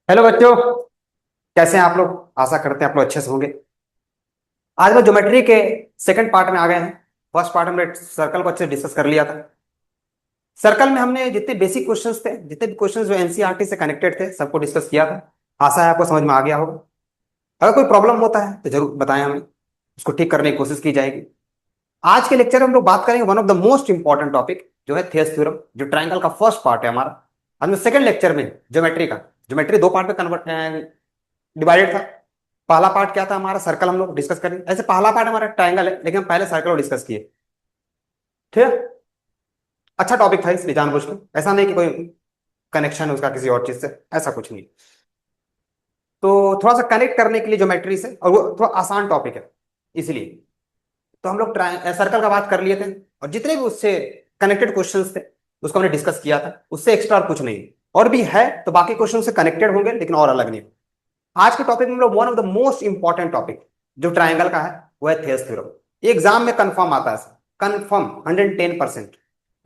Hello बच्चों। कैसे हैं आप लोग? आशा करते हैं आप लोग अच्छे से होंगे। आज हम ज्योमेट्री के सेकंड पार्ट में आ गए हैं। फर्स्ट पार्ट हमने सर्कल को अच्छे से डिस्कस कर लिया था। सर्कल में हमने जितने बेसिक क्वेश्चंस थे, जितने भी क्वेश्चंस जो एनसीईआरटी से कनेक्टेड थे, सबको डिस्कस किया था। आशा है आपको समझ में आ गया होगा। अगर कोई प्रॉब्लम होता है तो जरूर बताएं हमें, उसको ठीक करने की कोशिश की जाएगी। आज के लेक्चर में हम लोग बात करेंगे one of the most important topic, जो है थियरम्स थ्योरम, जो ट्राइंगल का फर्स्ट पार्ट है हमारा। आज में सेकंड लेक्चर में ज्योमेट्री का, ज्योमेट्री दो पार्ट में कन्वर्ट डिवाइडेड था। पहला पार्ट क्या था हमारा? सर्कल हम लोग डिस्कस करेंगे। ऐसे पहला पार्ट हमारा ट्रायंगल है, लेकिन हम पहले सर्कल को डिस्कस किए। ठीक है। अच्छा टॉपिक था, इसलिए जानबूझ के, ऐसा नहीं कि कोई कनेक्शन है उसका किसी और चीज से, ऐसा कुछ नहीं। तो थोड़ा सा कनेक्ट करने के लिए ज्योमेट्री से, और वो थोड़ा आसान टॉपिक है इसलिए। तो हम लोग सर्कल का बात कर लिए थे, और जितने भी उससे कनेक्टेड क्वेश्चंस थे उसको हमने डिस्कस किया था। उससे एक्स्ट्रा और कुछ नहीं। और भी है तो बाकी क्वेश्चन से कनेक्टेड होंगे, लेकिन और अलग नहीं। आज के टॉपिक में हम लोग one of the most important topic जो ट्राइंगल का है, वो है थियरम्स थ्योरम। ये एग्जाम में कंफर्म आता है, कंफर्म 110%।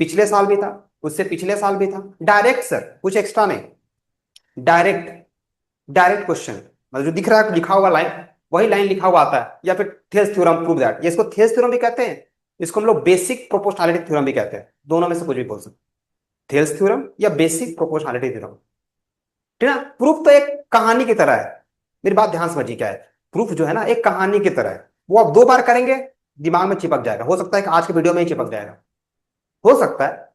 पिछले साल भी था, उससे पिछले साल भी था। डायरेक्ट सर, कुछ एक्स्ट्रा नहीं। डायरेक्ट, डायरेक्ट क्वेश्चन, मतलब जो दिख रहा है लिखा हुआ लाइन, वही लाइन लिखा हुआ आता है। या फिर थियरम्स थ्योरम प्रूव दैट, ये इसको थियरम्स थ्योरम भी कहते हैं, इसको हम लोग बेसिक प्रोपोर्शनैलिटी थ्योरम भी कहते हैं। दोनों में से कुछ भी बोल सकते। थियरम्स थ्योरम या बेसिक प्रोपोर्शनैलिटी थ्योरम। ठीक है ना? प्रूफ तो एक कहानी की तरह है। मेरी बात ध्यान समझिए क्या है। प्रूफ जो है ना, एक कहानी की तरह है। वो आप दो बार करेंगे, दिमाग में चिपक जाएगा। हो सकता है कि आज के वीडियो में ही चिपक जाएगा, हो सकता है।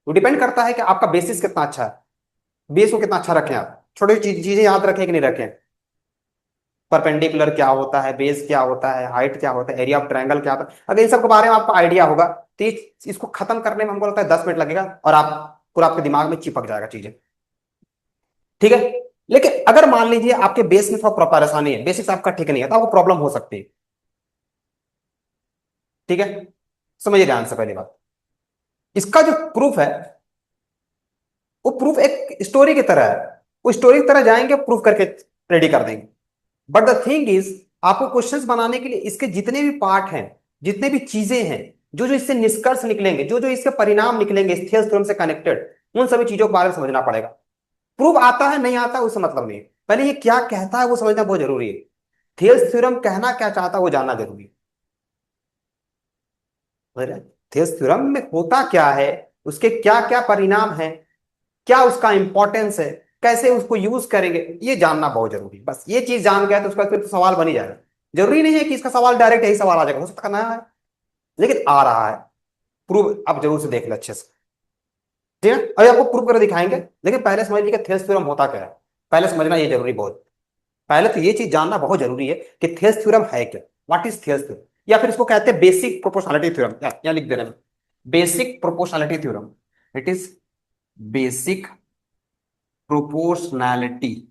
वो डिपेंड करता है कि आपका बेसिस कितना अच्छा है, बेस को कितना अच्छा रखें आप। छोटी चीजें याद रखें कि नहीं रखें। परपेंडिकुलर क्या होता है, बेस क्या होता है, हाइट क्या होता है, एरिया ऑफ ट्रायंगल क्या होता है, अगर इन सब के बारे में आपको आइडिया होगा तो इसको खत्म करने में हमको लगता है 10 मिनट लगेगा, और आप पूरा आपके दिमाग में चिपक जाएगा चीजें। ठीक है। लेकिन अगर मान लीजिए आपके बेस में थोड़ा परेशानी है, बेसिक्स आपका ठीक नहीं है, तो आपको प्रॉब्लम हो सकती है। ठीक है। समझिए ध्यान से पहली बात, इसका जो प्रूफ है, वो प्रूफ एक स्टोरी की तरह है। वो स्टोरी की तरह जाएंगे, प्रूफ करके रेडी कर देंगे। बट द थिंग इज, आपको क्वेश्चंस बनाने के लिए इसके जितने भी पार्ट हैं, जितने भी चीजें हैं, जो जो इससे निष्कर्ष निकलेंगे, जो जो इसके परिणाम निकलेंगे इस थियरम्स थ्योरम से कनेक्टेड, उन सभी चीजों के बारे में समझना पड़ेगा। प्रूफ आता है नहीं आता उससे मतलब नहीं है, पहले ये क्या कहता है वो समझना बहुत जरूरी है। थियरम्स थ्योरम कहना क्या चाहता है वो जानना जरूरी है। थियरम्स थ्योरम में होता क्या है, उसके क्या क्या परिणाम है, क्या उसका इंपॉर्टेंस है, कैसे उसको यूज करेंगे, ये जानना बहुत जरूरी है। बस ये चीज जान गया तो उसका फिर तो सवाल बन ही जाएगा। जरूरी नहीं है कि इसका सवाल डायरेक्ट यही सवाल आ जाएगा, हो सकता है नया है, लेकिन आ रहा है। प्रूफ आप जरूर से देख ले अच्छे से। ठीक है, अभी आपको प्रूफ कर दिखाएंगे, लेकिन पहले समझ लीजिए थियरम्स थ्योरम होता क्या है। पहले समझना ये जरूरी बहुत। पहले तो ये चीज जानना बहुत जरूरी है कि थियरम्स थ्योरम है क्या। व्हाट इज थियरम्स थ्योरम, या फिर इसको कहते हैं बेसिक प्रोपोर्शनैलिटी थ्योरम। या लिख दे रहे हैं, basic proportionality theorem. It is basic proportionality.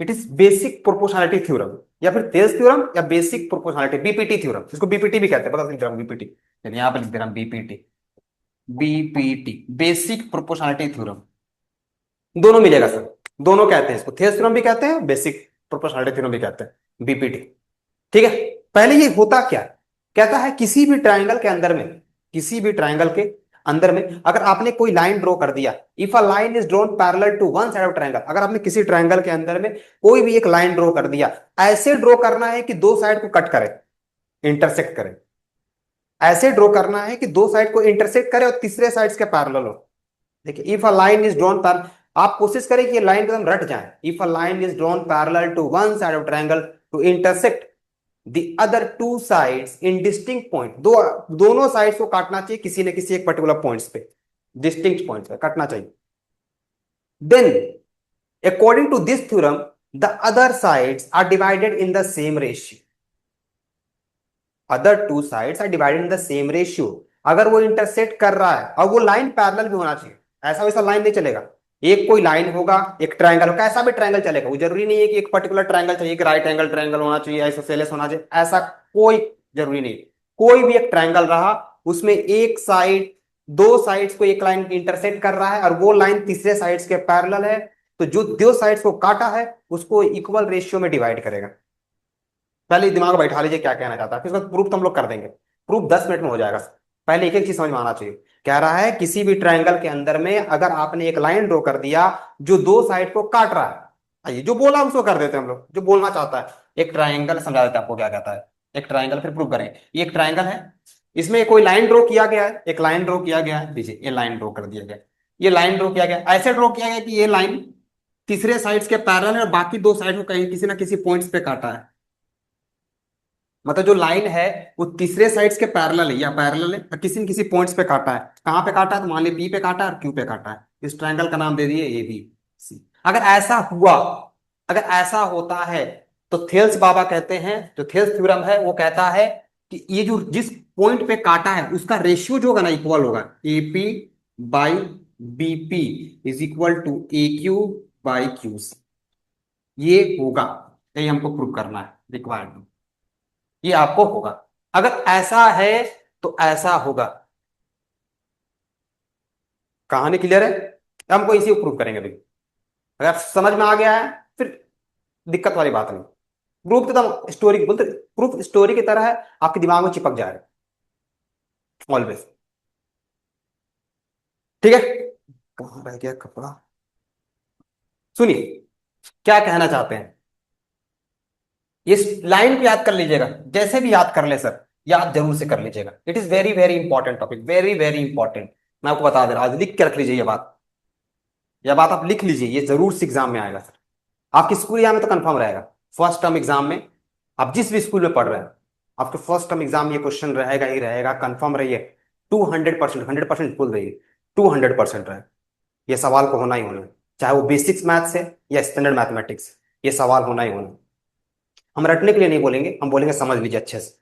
It is basic proportionality theorem, या फिर थेल्स थ्योरम, या बेसिक प्रोपोर्शनैलिटी, बीपीटी थ्योरम। इसको बीपीटी भी कहते हैं, पता नहीं बीपीटी। चलिए यहां पे लिख दे रहा हूं BPT. BPT, basic proportionality theorem. दोनों मिलेगा सर, दोनों कहते हैं इसको। थेल्स थ्योरम भी कहते हैं, बेसिक प्रोपोर्शनैलिटी थ्योरम भी कहते हैं, बीपीटी। ठीक है। पहले ये होता क्या है? कहता है किसी भी ट्राइंगल के अंदर में, किसी भी ट्राइंगल के अंदर में अगर आपने कोई लाइन ड्रॉ कर दिया, if a line is drawn parallel to one side of triangle, अगर आपने किसी ट्राइंगल के अंदर में कोई भी एक लाइन ड्रॉ कर दिया, ऐसे ड्रॉ करना है कि दो साइड को कट करे, इंटरसेक्ट करे। ऐसे ड्रॉ करना है कि दो साइड को इंटरसेक्ट करे और तीसरे साइड के पैरेलल हो। देखिए, if a line is drawn पैर, आप कोशिश करें कि ये लाइन एकदम रट जाए। If a line is drawn parallel to one side of triangle to intersect the other two sides in distinct point, दोनों साइड्स को काटना चाहिए किसी न किसी एक पर्टिकुलर पॉइंट्स पे, डिस्टिंक्ट पॉइंट्स पे काटना चाहिए। then according to this theorem the other sides are divided in the same ratio, other two sides are divided in the same ratio। अगर वो इंटरसेक्ट कर रहा है और वो लाइन पैरेलल भी होना चाहिए, ऐसा वैसा लाइन नहीं चलेगा। एक कोई लाइन होगा, एक ट्रायंगल होगा, कैसा भी ट्रायंगल चलेगा। वो जरूरी नहीं है कि एक पर्टिकुलर ट्रायंगल चाहिए, कि राइट एंगल ट्रायंगल होना चाहिए, आइसोसेलेस होना चाहिए, ऐसा कोई जरूरी नहीं। कोई भी एक ट्रायंगल रहा, उसमें एक साइड, दो साइड्स को एक लाइन इंटरसेक्ट कर रहा है और वो लाइन तीसरे साइड्स के पैरेलल है, तो जो दो साइड्स को काटा है उसको इक्वल रेशियो में डिवाइड करेगा। पहले दिमाग में बैठा लीजिए क्या कहना चाहता है, फिर उसका प्रूफ तो हम लोग कर देंगे। प्रूफ 10 मिनट में हो जाएगा। पहले एक एक चीज समझ में आना चाहिए। कह रहा है किसी भी ट्रायंगल के अंदर में अगर आपने एक लाइन ड्रॉ कर दिया जो दो साइड को काट रहा है, आइए जो बोला उसको कर देते हैं हम लोग, जो बोलना चाहता है। एक ट्रायंगल समझा देते हैं आपको क्या कहता है। एक ट्रायंगल फिर प्रूव करें। ये एक ट्रायंगल है, इसमें कोई लाइन ड्रॉ किया गया है, एक लाइन ड्रॉ किया गया है, देखिए ये लाइन ड्रॉ कर दिया गया। ये लाइन ड्रॉ किया गया, ऐसे ड्रॉ किया गया कि ये लाइन तीसरे साइड्स के पैरेलल है और बाकी दो साइड को कहीं किसी ना किसी पॉइंट्स पे काटा है। मतलब जो लाइन है वो तीसरे साइड्स के पैरेलल है या पैरेलल है और किसी न किसी पॉइंट्स पे काटा है। कहाँ पे काटा है? तो मान लीजिए पी पे काटा है और क्यू पे काटा है। इस ट्रायंगल का नाम दे दिए ए बी सी। अगर ऐसा हुआ, अगर ऐसा होता है तो थेल्स बाबा कहते हैं, जो थेल्स थ्योरम है वो कहता है कि ये जो जिस पॉइंट पे काटा है उसका रेशियो जो होगा ना इक्वल होगा, A P by B P is equal to A Q by Q C. ये होगा, यही हमको प्रूव करना है, रिक्वायर्ड। ये आपको होगा। अगर ऐसा है तो ऐसा होगा। कहानी क्लियर है? हमको इसी को प्रूव करेंगे अभी। अगर समझ में आ गया है फिर दिक्कत वाली बात नहीं। प्रूफ तो एकदम स्टोरी बोलते, प्रूफ स्टोरी की तरह है, आपके दिमाग में चिपक जाएगा ऑलवेज। ठीक है, कहाँ रह गया कपड़ा? सुनिए क्या कहना चाहते हैं। इस लाइन को याद कर लीजिएगा, जैसे भी याद कर ले सर, याद जरूर से कर लीजिएगा। It is very very important topic, very very important. मैं आपको बता दे रहा हूं, आज लिख के रख लीजिए ये बात। यह बात आप लिख लीजिए, ये जरूर से एग्जाम में आएगा सर। आपके स्कूल एग्जाम में तो कंफर्म रहेगा। फर्स्ट टर्म एग्जाम में आप जिस भी स्कूल में पढ़ रहे हैं, आपके फर्स्ट टर्म एग्जाम में ये क्वेश्चन रहेगा ही रहेगा, कंफर्म रहिए। 200%, 100% बोल रही है, 200% रहे। ये सवाल को होना ही होना है, चाहे वो बेसिक्स मैथ्स है या स्टैंडर्ड मैथमेटिक्स, ये सवाल होना ही होना है। हम रटने के लिए नहीं बोलेंगे, हम बोलेंगे समझ लीजिए अच्छे से।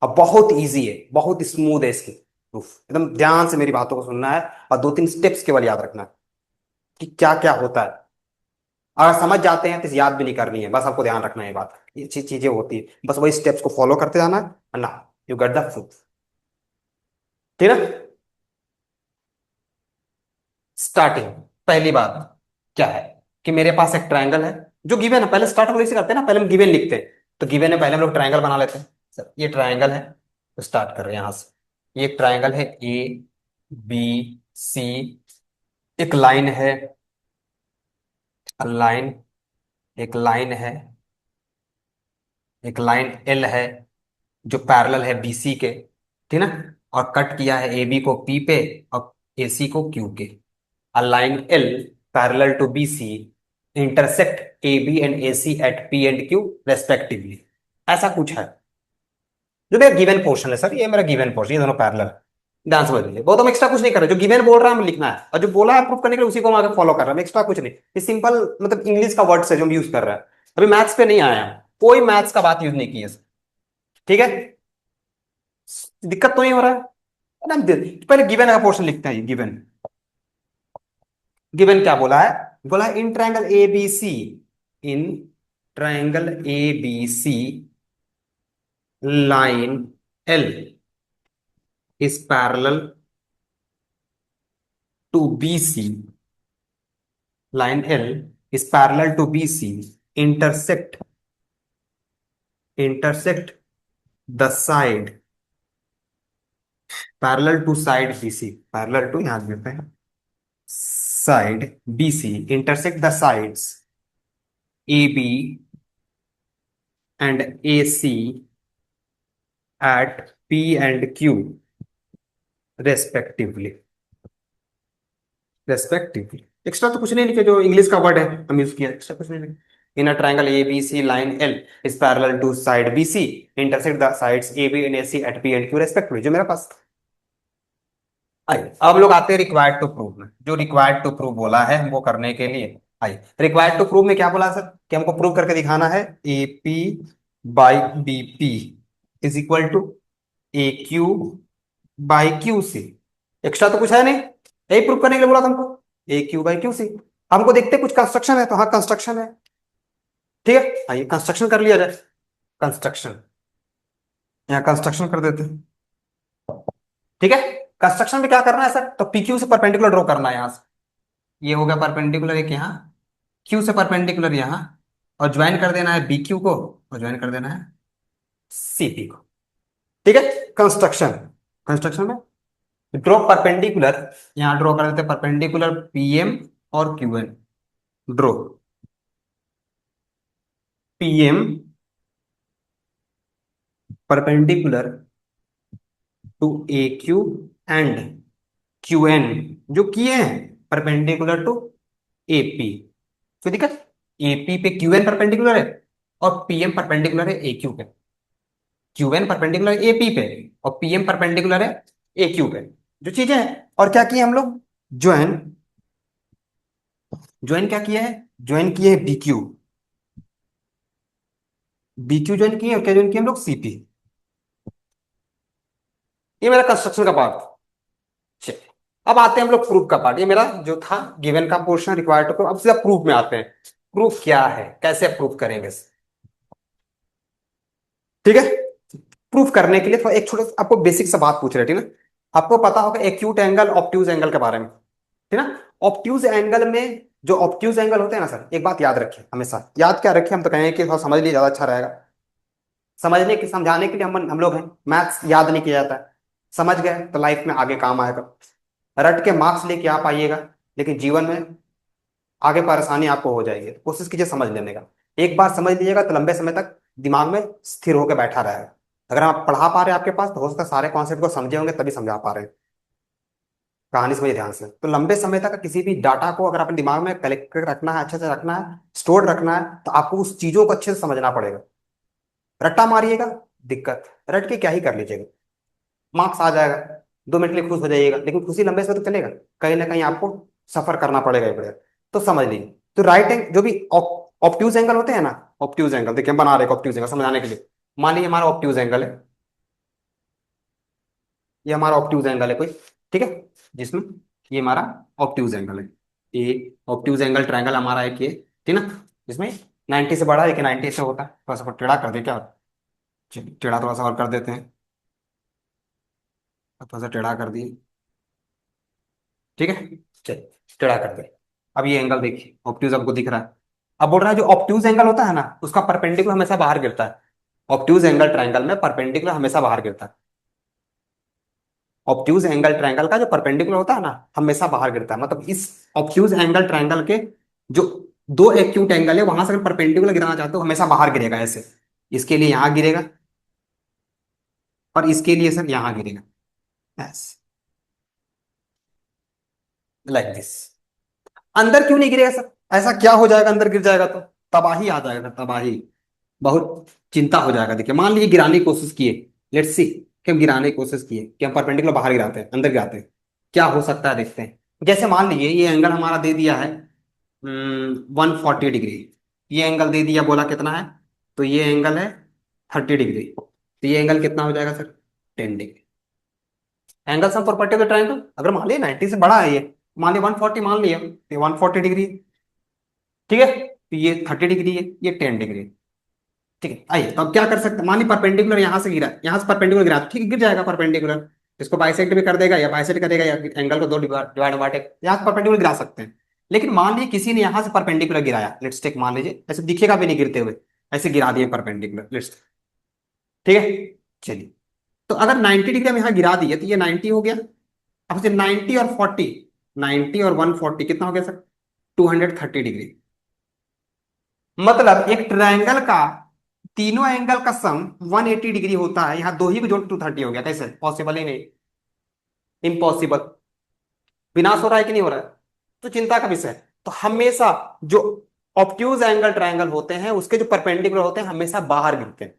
अब बहुत इजी है, बहुत स्मूथ है इसकी प्रूफ। एकदम ध्यान से मेरी बातों को सुनना है और दो तीन स्टेप्स केवल याद रखना है कि क्या क्या होता है। अगर समझ जाते हैं तो याद भी नहीं करनी है, बस आपको ध्यान रखना है ये बात। ये चीजें होती है, बस वही स्टेप्स को फॉलो करते जाना है ना। You get the fruit. ठीक है ना? स्टार्टिंग, पहली बात क्या है कि मेरे पास एक ट्रायंगल है जो गिवन है। पहले स्टार्ट हम लोग इसे करते हैं ना, पहले हम गिवन लिखते हैं। तो गिवन है, पहले हम लोग ट्रायंगल बना लेते हैं। सर ये ट्रायंगल है, तो स्टार्ट कर रहे हैं यहां से। ये एक ट्रायंगल है ए बी सी। एक लाइन है, लाइन, एक लाइन है, एक लाइन एल है जो पैरेलल है बीसी के, ठीक ना। और कट किया है ए बी को पी पे और ए सी को क्यू के। A line L parallel to BC intersect AB and AC at P and Q respectively। ऐसा कुछ है जो मेरा गिवन पोर्शन है सर, ये मेरा गिवन पोर्शन, ये दोनों पैरेलल है। ध्यान समझ लीजिए, बहुत हम एक्स्ट्रा कुछ नहीं कर रहे। जो गिवन बोल रहा है हमें लिखना है और जो बोला है प्रूफ करने के लिए उसी को हम आगे फॉलो कर रहे हैं। एक्स्ट्रा कुछ नहीं, ये सिंपल मतलब इंग्लिश का वर्ड्स है जो हम यूज कर रहे हैं। अभी मैथ्स पे नहीं आया, कोई मैथ्स का बात यूज नहीं की है सर। ठीक है, दिक्कत तो नहीं हो रहा है ना? पहले गिवन का पोर्शन लिखते हैं। गिवन, गिवन क्या बोला है? बोला in triangle A B C, in triangle A B C line L is parallel to B C, line L is parallel to B C, intersect, intersect the side, parallel to side B C, parallel to यहां देते हैं side B C, intersect the sides A B and A C at P and Q respectively, respectively. Extra तो कुछ नहीं लिखे, जो English का word है हम यूज किया, एक्स्ट्रा कुछ नहीं लिखे। In a triangle A B C line L is parallel to side B C, intersect the sides A B and A C at P and Q respectively, जो मेरे पास। आइए अब लोग आते हैं रिक्वायर्ड टू प्रूव में। जो रिक्वायर्ड टू प्रूव बोला है हमको करने के लिए, आइए रिक्वायर्ड टू प्रूव में क्या बोला सर कि हमको प्रूव करके दिखाना है A P by B P is equal to A Q by Q C. Extra तो कुछ है नहीं, यही प्रूव करने के लिए बोला था हमको, ए क्यू बाई क्यू सी। हमको देखते कुछ कंस्ट्रक्शन है, तो हाँ कंस्ट्रक्शन है। ठीक है, आइए कंस्ट्रक्शन कर लिया जाए। कंस्ट्रक्शन, यहाँ कंस्ट्रक्शन कर देते हैं। ठीक है, कंस्ट्रक्शन में क्या करना है सर, तो पीक्यू से परपेंडिकुलर ड्रॉ करना है। यहां से ये हो गया परपेंडिकुलर एक यहाँ, क्यू से परपेंडिकुलर यहाँ, और ज्वाइन कर देना है बी क्यू को और ज्वाइन कर देना है सी पी को। ठीक है, कंस्ट्रक्शन, कंस्ट्रक्शन में ड्रॉ परपेंडिकुलर, यहां ड्रॉ कर देते हैं परपेंडिकुलर पीएम और QN. Draw PM perpendicular to A Q and QN जो किए हैं परपेंडिकुलर टू एपी। तो दिक्कत, एपी पे क्यूएन परपेंडिकुलर है और पीएम परपेंडिकुलर है ए क्यू पे। क्यूएन परपेंडिकुलर एपी पे और पीएम परपेंडिकुलर है ए क्यू पे, जो चीजें हैं। और क्या किए हम लोग, ज्वाइन, ज्वाइन क्या किया है, ज्वाइन किए है बीक्यू, बीक्यू ज्वाइन किए और क्या ज्वाइन किए हम लोग, सीपी। ये मेरा कंस्ट्रक्शन का पार्ट। चलिए अब आते हैं हम लोग प्रूफ का पार्ट। ये मेरा जो था गिवन का पोर्शन रिक्वायर्ड को, अब सीधा प्रूफ में आते हैं। प्रूफ क्या है, कैसे प्रूफ करेंगे, ठीक है। प्रूफ करने के लिए थोड़ा एक छोटा आपको बेसिक सा बात पूछ रहे हैं, ठीक ना। आपको पता होगा एक्यूट एंगल ऑब्ट्यूज एंगल के बारे में, ठीक ना। ऑब्ट्यूज एंगल में जो ऑब्ट्यूज एंगल होते हैं ना सर, एक बात याद रखिए, हमेशा याद क्या रखिए, हम तो कहेंगे कि थोड़ा समझ लिए ज्यादा अच्छा रहेगा। समझने की समझाने के लिए हम लोग हैं, मैथ्स याद नहीं किया जाता है। समझ गए तो लाइफ में आगे काम आएगा। रट के मार्क्स लेके आप आइएगा, लेकिन जीवन में आगे परेशानी आपको हो जाएगी। तो कोशिश कीजिए समझ लेने का। एक बार समझ लीजिएगा तो लंबे समय तक दिमाग में स्थिर होकर बैठा रहेगा। अगर आप पढ़ा पा रहे हैं आपके पास, तो हो सकता है सारे कॉन्सेप्ट को समझे होंगे तभी समझा पा रहे हैं। कहानी समझिए ध्यान से। तो लंबे समय तक किसी भी डाटा को अगर अपने दिमाग में कलेक्ट करके रखना है, अच्छे से रखना है, स्टोर रखना है, तो आपको उस चीजों को अच्छे से समझना पड़ेगा। रट्टा मारिएगा, दिक्कत, रट के क्या ही कर लीजिएगा, मार्क्स आ जाएगा, 2 मिनट के लिए खुश हो जाइएगा, लेकिन खुशी लंबे समय तक चलेगा, कहीं ना कहीं आपको सफर करना पड़ेगा ही पड़ेगा। तो समझ लीजिए, तो राइट एंग जो भी ऑप्ट्यूज एंगल होते हैं ना, ऑप्ट्यूज एंगल देखिए हम बना रहे हैं ऑप्ट्यूज एंगल समझाने के लिए। मान लीजिए हमारा ऑप्ट्यूज एंगल है, ये हमारा ऑप्ट्यूज एंगल है कोई, ठीक है, जिसमें ये हमारा ऑप्ट्यूज एंगल है। ये ऑप्ट्यूज एंगल ट्रायंगल हमारा एक ये, ठीक ना, जिसमें 90 से बड़ा है कि 90 से होता है। थोड़ा सा टेढ़ा कर दे क्या, चलिए टेढ़ा थोड़ा सा और कर देते हैं, थोड़ा सा टेढ़ा कर दिए, ठीक है। चलिए टेढ़ा कर दे। अब ये एंगल देखिए, ऑप्ट्यूज आपको दिख रहा है। अब बोल रहा है जो ऑप्ट्यूज एंगल होता है ना, उसका परपेंडिकुलर हमेशा बाहर गिरता है। ऑप्ट्यूज एंगल ट्रायंगल में परपेंडिकुलर हमेशा बाहर गिरता है। ऑब्ट्यूज एंगल ट्रायंगल का जो परपेंडिकुलर होता है ना, हमेशा बाहर गिरता है। मतलब इस ऑब्ट्यूज एंगल ट्रायंगल के जो दो एक्यूट एंगल है, वहां से अगर परपेंडिकुलर गिराना चाहते हो, हमेशा बाहर गिरेगा ऐसे। इसके लिए यहां गिरेगा और इसके लिए सर यहां गिरेगा, ऐसे, लाइक दिस। अंदर क्यों नहीं गिरेगा सर, ऐसा क्या हो जाएगा अंदर गिर जाएगा तो, तबाही आ जाएगा, तबाही, बहुत चिंता हो जाएगा। देखिए मान लीजिए गिराने की कोशिश किए, लेट्स सी कि हम गिराने की कोशिश किए कि हम परपेंडिकुलर बाहर गिराते हैं, अंदर गिराते हैं, क्या हो सकता है देखते हैं। जैसे मान लीजिए ये एंगल हमारा दे दिया है 140 डिग्री, ये एंगल दे दिया, बोला कितना है, तो ये एंगल है 30 डिग्री, तो ये एंगल कितना हो जाएगा sir, 10 degree. Angle sum property of the triangle, अगर मान लिया 90 से बड़ा है ये, मान लिया 140 मान लिया, तो 140 डिग्री, ठीक है, तो ये 30 डिग्री है, ये 10 डिग्री, ठीक है। आइए तो अब क्या कर सकते हैं, मान ली परपेंडिकुलर यहां से गिरा, यहां से परपेंडिकुलर गिरा, ठीक है, गिर जाएगा परपेंडिकुलर। इसको बाइसेक्ट भी कर देगा या बाइसेक्ट करेगा, या एंगल को दो डिवाइड बांटे, यहाँ से परपेंडिकुलर गिरा सकते हैं। लेकिन मान लीजिए किसी ने यहां से परपेंडिकुलर गिराया, लेट्स टेक, मान लीजिए ऐसे दिखेगा भी नहीं गिरते हुए, ऐसे गिरा दिए परपेंडिकुलर, लेट्स, ठीक है। चलिए, तो अगर 90 डिग्री हम यहाँ गिरा दिए तो ये 90 हो गया। अब से 90 और 40, 90 और 140 कितना हो गया सर, 230 डिग्री। मतलब एक ट्रायंगल का तीनों एंगल का सम 180 डिग्री होता है, यहाँ दो ही को जोड़ 230 हो गया, कैसे, पॉसिबल ही नहीं, इम्पॉसिबल। विनाश हो रहा है कि नहीं हो रहा है, तो चिंता का विषय है। तो हमेशा जो ऑब्ट्यूज एंगल ट्रायंगल होते हैं, उसके जो परपेंडिकुलर होते हैं, हमेशा बाहर गिरते हैं।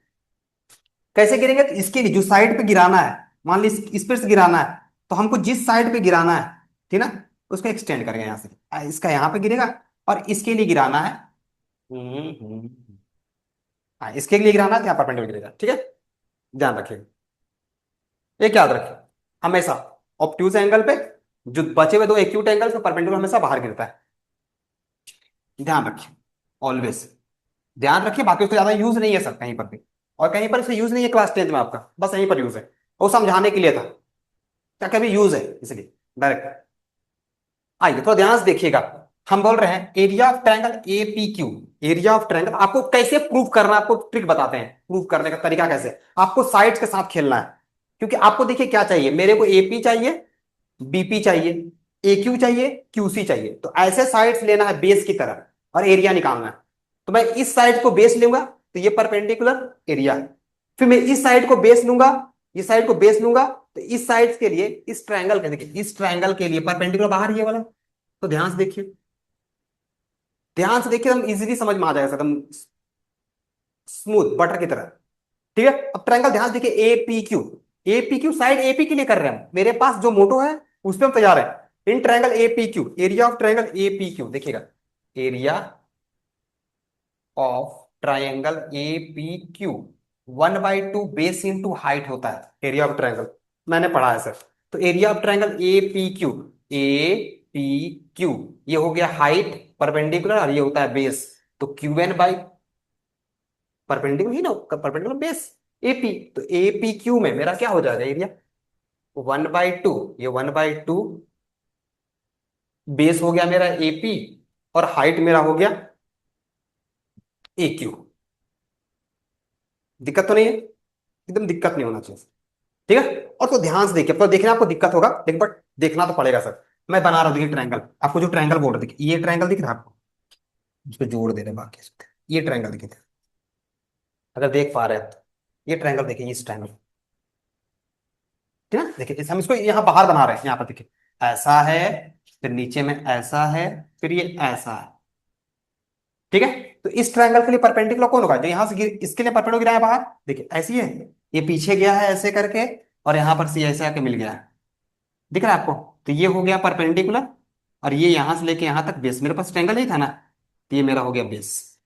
कैसे गिरेंगे, तो इसके लिए जो साइड पे गिराना है, मान ली इस पे से गिराना है, तो हमको जिस साइड पे गिराना है, ठीक ना, उसको एक्सटेंड करेंगे यहाँ से, इसका यहाँ पे गिरेगा, और इसके लिए गिराना है, हाँ इसके लिए गिराना है तो यहाँ परपेंडिकुलर गिरेगा, ठीक है, ध्यान रखिएगा, एक याद रखिए, हमेशा ऑब्ट्यूज एंगल पे जो बचे हुए दो एक्यूट एंगल से परपेंडिकुलर हमेशा बाहर गिरता है, ध्यान रखिए, ऑलवेज ध्यान रखिए। बाकी उसको ज्यादा यूज नहीं है सर कहीं पर भी, और कहीं पर इसे यूज नहीं है क्लास 10th में आपका, बस यहीं पर यूज है, वो समझाने के लिए था, क्या कभी यूज है इसलिए डायरेक्ट। आइए थोड़ा ध्यान से देखिएगा, हम बोल रहे हैं area of triangle A P Q, area of triangle आपको कैसे प्रूव करना है, आपको ट्रिक बताते हैं प्रूव करने का तरीका कैसे, आपको साइड्स के साथ खेलना है। क्योंकि आपको देखिए क्या चाहिए, मेरे को एपी चाहिए बीपी चाहिए, ए क्यू चाहिए, क्यूसी चाहिए। तो ऐसे साइड्स लेना है बेस की तरह और एरिया निकालना है। तो मैं इस साइड को बेस लूंगा तो ये परपेंडिकुलर एरिया है। फिर मैं इस साइड को बेस लूंगा, इस साइड को बेस लूंगा तो इस साइड के लिए, इस ट्रायंगल के देखिए, इस ट्रायंगल के लिए परपेंडिकुलर बाहर ये वाला। तो ध्यान से देखिए, ध्यान से देखिए, हम इजीली समझ में आ जाएगा एकदम स्मूथ बटर की तरह। ठीक है, अब ट्रायंगल ध्यान से देखिए, ए पी क्यू। ए पी क्यू साइड एपी के लिए कर रहे हैं हम, मेरे पास जो मोटो है उस पर हम तैयार है। In triangle A P Q, area of triangle A P Q देखिएगा, area of triangle A P Q 1/2 base into height होता है एरिया ऑफ ट्रायंगल। मैंने पढ़ा है सर। तो area of triangle A P Q, A P Q, ये हो गया हाइट परपेंडिकुलर और ये होता है बेस। तो क्यू एन बाई परपेंडिकुलर ही ना, परपेंडिकुलर बेस एपी। तो एपी क्यू में मेरा क्या हो जाएगा एरिया, 1/2, ये 1/2 बेस हो गया मेरा एपी और हाइट मेरा हो गया ए क्यू। दिक्कत तो नहीं है, एकदम दिक्कत नहीं होना चाहिए। ठीक है, और तो ध्यान से देखिए, अब तो देखना आपको दिक्कत होगा लेकिन बट देखना तो पड़ेगा सर। मैं बना रहा हूँ देखिए ट्रायंगल, आपको जो ट्रायंगल बोल रहे देखिए, ये ट्रायंगल दिख रहा है आपको, उस पर जोड़ दे रहे हैं बाकी इसमें। ये ट्रायंगल देखिए, अगर देख पा रहे हैं तो ये ट्रायंगल देखिए, इस ट्रायंगल, ठीक है देखिए, हम इसको यहाँ बाहर बना रहे हैं, यहाँ पर देखिए ऐसा है, फिर नीचे में ऐसा है, फिर ये ऐसा है। ठीक है, तो इस ट्रायंगल के लिए परपेंडिकुलर कौन होगा, जो यहाँ से इसके लिए परपेंडिकुलर गिरा है बाहर, देखिए ऐसी है, ये पीछे गया है ऐसे करके और यहाँ पर से ऐसे आके मिल गया है। दिख रहा है आपको, तो ये हो गया परपेंडिकुलर और ये यहां से लेके यहां तक बेस, मेरे पास ट्रायंगल नहीं था ना, तो ये मेरा हो गया बेस।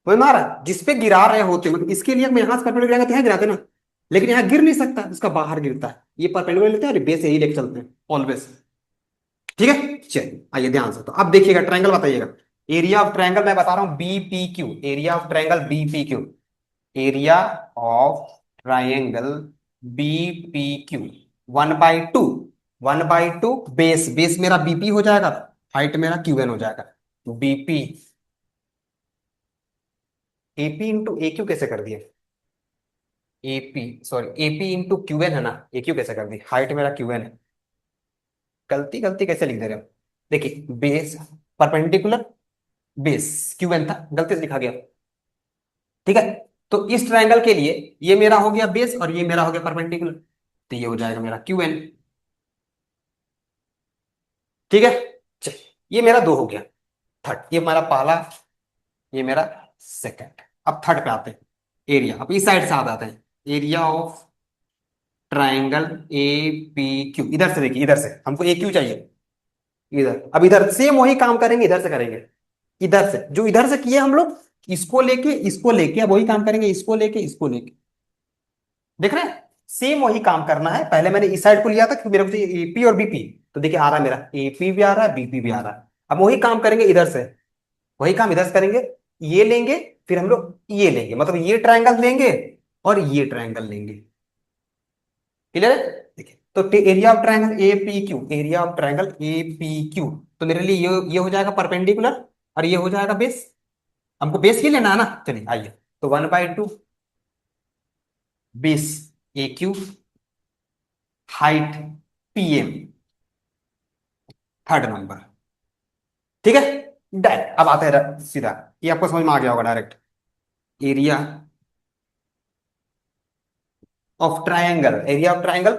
वही मारा जिसपे गिरा रहे होते, मतलब इसके लिए हम यहाँ से परपेंडिकुलर गिराएंगे तो यहाँ गिराते ना, लेकिन यहाँ गिर नहीं सकता, इसका बाहर गिरता है, ये परपेंडिकुलर लेते हैं और बेस यही लेके चलते हैं ऑलवेज। ठीक है, चलिए आइए ध्यान से, तो अब देखिएगा ट्रायंगल बताइएगा। एरिया ऑफ ट्रायंगल मैं बता रहा हूं B P Q, area of triangle B P Q, area of triangle B P Q 1/2, 1/2 base, base मेरा बीपी हो जाएगा, हाइट मेरा क्यूएन हो जाएगा। BP, AP into A Q कैसे कर दिए, AP sorry AP into QN है ना, ए क्यू कैसे कर दी, हाइट मेरा क्यूएन है। गलती गलती कैसे लिख दे रहे हो, देखिए बेस परपेंडिकुलर बेस क्यूएन था, गलती से लिखा गया। ठीक है, तो इस ट्रायंगल के लिए ये मेरा हो गया बेस और ये मेरा हो गया परपेंडिकुलर, तो ये हो जाएगा मेरा क्यूएन। ठीक है, चलिए ये मेरा दो हो गया, थर्ड, ये मेरा पहला, ये मेरा सेकंड। अब थर्ड पे आते हैं, एरिया, अब इस साइड से आ जाते हैं, area of triangle A P Q, इधर से देखिए, इधर से हमको ए क्यू चाहिए, इधर। अब इधर सेम वही काम करेंगे, इधर से करेंगे, इधर से जो इधर से किए हम लोग, इसको लेके अब वही काम करेंगे, इसको लेके इसको लेके, देख रहे हैं, सेम वही काम करना है। पहले मैंने इस साइड को लिया था क्योंकि मेरे को चाहिए एपी और बीपी, तो देखिए आ रहा है मेरा एपी भी आ रहा है, बीपी भी आ रहा है। अब वही काम करेंगे इधर से, वही काम इधर से करेंगे, ये लेंगे, फिर हम लोग ये लेंगे, मतलब ये ट्रायंगल लेंगे और ये ट्रायंगल लेंगे। क्लियर है, देखिए तो area of triangle A P Q, area of triangle A P Q, तो मेरे लिए ये हो जाएगा परपेंडिकुलर और ये हो जाएगा बेस। हमको बेस ये लेना है ना, चलिए आइए, तो 1/2 base A Q, height PM, third number. ठीक है, डायरेक्ट अब आते हैं सीधा, ये आपको समझ में आ गया होगा direct. Area of triangle, area of triangle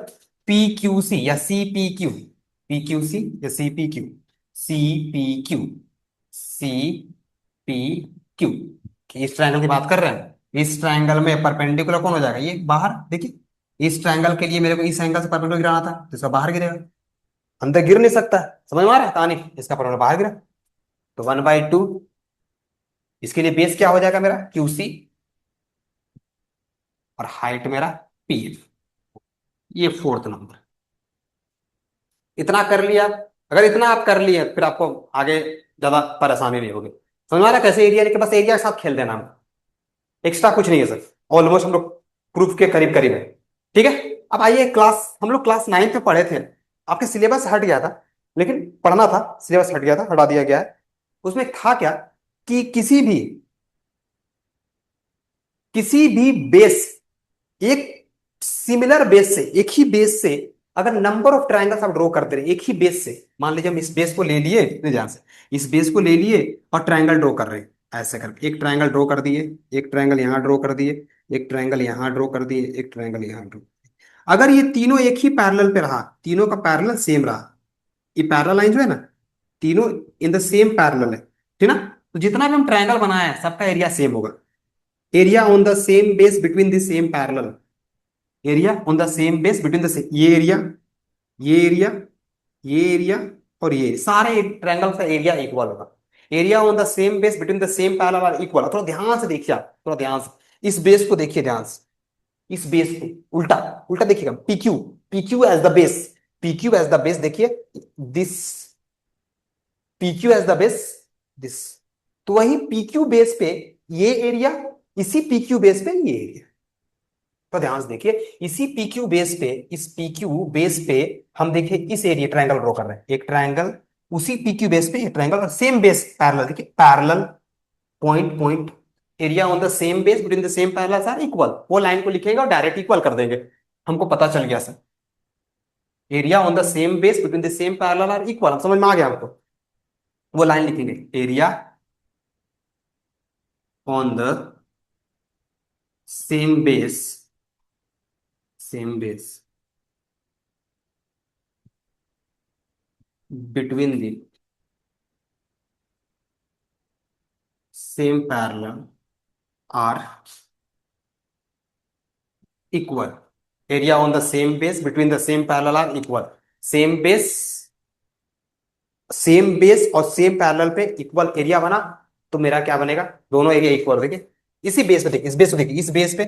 P Q C या C P Q, P Q C या C P Q, C P Q, C P Q, इस ट्रायंगल की बात कर रहे हैं, इस ट्रायंगल में परपेंडिकुलर कौन हो जाएगा, ये बाहर देखिए, इस ट्रायंगल के लिए मेरे को इस एंगल से परपेंडिकुलर गिराना था तो इसका बाहर गिरेगा, अंदर गिर नहीं सकता, समझ में आ रहा है कहानी, इसका परपेंडिकुलर बाहर गिरा। तो 1/2, इसके लिए बेस क्या हो जाएगा मेरा क्यू सी और हाइट मेरा पी, ये फोर्थ नंबर। इतना कर लिया, अगर इतना आप कर लिए फिर आपको आगे ज्यादा परेशानी नहीं होगी। समझ में आ रहा है कैसे एरिया लेके, बस एरिया के साथ खेल देना, हम एक्स्ट्रा कुछ नहीं है सर, ऑलमोस्ट हम लोग प्रूफ के करीब करीब है। ठीक है, अब आइए क्लास, हम लोग क्लास 9 में पढ़े थे, आपके सिलेबस हट गया था, लेकिन पढ़ना था, सिलेबस हट गया था, हटा दिया गया है। उसमें था क्या कि किसी भी बेस, एक सिमिलर बेस से, एक ही बेस से अगर नंबर ऑफ ट्रायंगल्स आप ड्रॉ करते रहे एक ही बेस से, मान लीजिए हम इस बेस को ले लिए, इतने ध्यान से इस बेस को ले लिए और ट्रायंगल ड्रॉ कर रहे हैं, ऐसे करके एक ट्रायंगल ड्रॉ कर दिए, एक ट्रायंगल यहाँ ड्रॉ कर दिए, एक ट्रायंगल यहाँ ड्रॉ कर दिए, एक ट्रायंगल यहाँ ड्रॉ। अगर ये तीनों एक ही पैरेलल पे रहा, तीनों का पैरेलल सेम रहा, ये पैरेलल लाइन जो है ना, तीनों इन द सेम पैरेलल है, ठीक ना, तो जितना भी हम ट्रायंगल बनाया है सबका एरिया सेम होगा। Area on the same base between the same parallel, area on the same base between the same, ये एरिया, ये एरिया, ये एरिया और ये सारे ट्रायंगल का एरिया इक्वल होगा। Area on the same base between the same parallel are equal. थोड़ा ध्यान से देखिए आप, थोड़ा ध्यान से इस बेस को देखिए ध्यान से, इस बेस को उल्टा, उल्टा देखिएगा, PQ, PQ as the base, PQ as the base देखिए, this PQ as the base, this, तो वही पीक्यू बेस पे ये एरिया, इसी पीक्यू बेस पे ये एरिया, तो ध्यान से देखिए इसी पीक्यू बेस पे, इस पीक्यू बेस पे हम देखिए इस एरिया ट्रायंगल ड्रॉ कर रहे हैं, एक ट्रायंगल उसी पीक्यू बेस पे ये ट्रायंगल और सेम बेस पैरेलल, देखिए parallel point point, area on the same base between the same parallels are equal, वो लाइन को लिखेगा और डायरेक्ट इक्वल कर देंगे, हमको पता चल गया sir, area on the same base between the same parallel are equal, हम समझ में आ गया हमको, वो लाइन लिखेंगे, area on the same base, same base between the same parallel are equal, area on the same base between the same parallel are equal, same base, same base और same parallel पे equal area बना, तो मेरा क्या बनेगा, दोनों area equal, देखिए इसी बेस पे देखिए, इस बेस को देखिए, इस बेस पे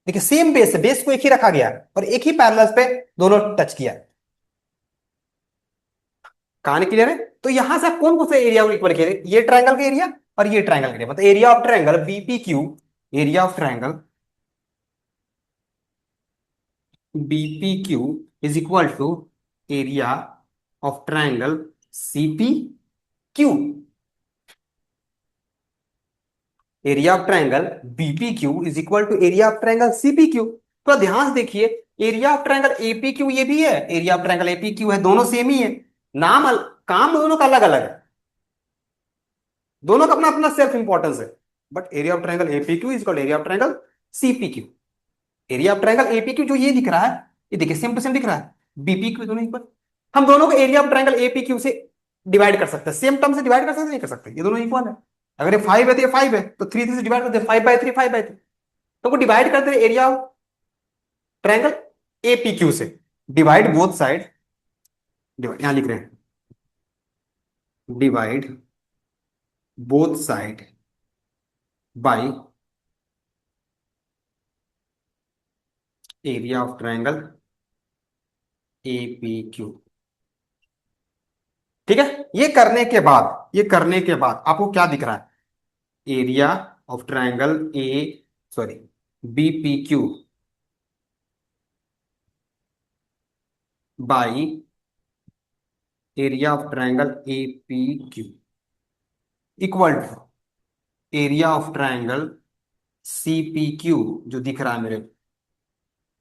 देखिए सेम बेस है, बेस को एक ही रखा गया और एक ही पैरेलल पे दोनों टच किया, कहानी क्लियर है। तो यहां से आप कौन कौन से एरिया को इक्वल किया, ये ट्रायंगल का एरिया और ये ट्रायंगल का एरिया, मतलब area of triangle BPQ, area of triangle BPQ is equal to area of triangle CPQ, area of triangle BPQ is equal to area of triangle CPQ. तो ध्यान से देखिए एरिया ऑफ ट्रायंगल एपीक्यू ये भी है, area of triangle एपीक्यू है, दोनों same ही है, नाम काम दोनों का अलग अलग है, दोनों का अपना अपना सेल्फ इंपॉर्टेंस है, but area of triangle एपीक्यू is equal area of triangle CPQ. Area of triangle एपीक्यू जो ये दिख रहा है, ये देखिए सेम टू सेम दिख रहा है, बीपीक्यू दोनों इक्वल, हम दोनों को एरिया ऑफ ट्रायंगल एपीक्यू से डिवाइड कर सकते हैं, सेम टर्म से डिवाइड कर सकते हैं, नहीं कर सकते, ये दोनों इक्वल है, अगर ये 5 है तो ये 5 है, तो 3 से डिवाइड करते हैं, 5/3, 5/3, तो वो डिवाइड करते हैं एरिया ऑफ ट्रायंगल एपीक्यू से, डिवाइड बोथ साइड, डिवाइड यहां लिख रहे हैं, divide both side by area of triangle एपीक्यू, ठीक है। ये करने के बाद, ये करने के बाद आपको क्या दिख रहा है, area of triangle A, sorry, BPQ by area of triangle APQ equal to area of triangle CPQ जो दिख रहा है मेरे,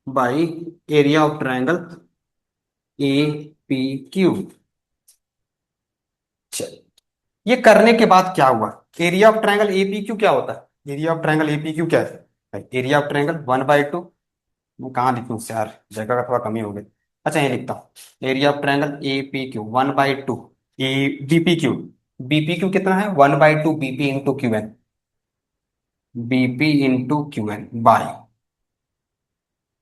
by area of triangle APQ. चल, ये करने के बाद क्या हुआ, एरिया ऑफ ट्रायंगल एपीक्यू क्या होता है, एरिया ऑफ ट्रायंगल एपीक्यू क्या है, एरिया ऑफ ट्रायंगल 1/2, मैं कहाँ लिखूं यार, जगह का थोड़ा कमी हो गई, अच्छा ये लिखता हूँ, area of triangle APQ 1/2 A BPQ, BPQ कितना है 1/2 BP into QN, BP into QN by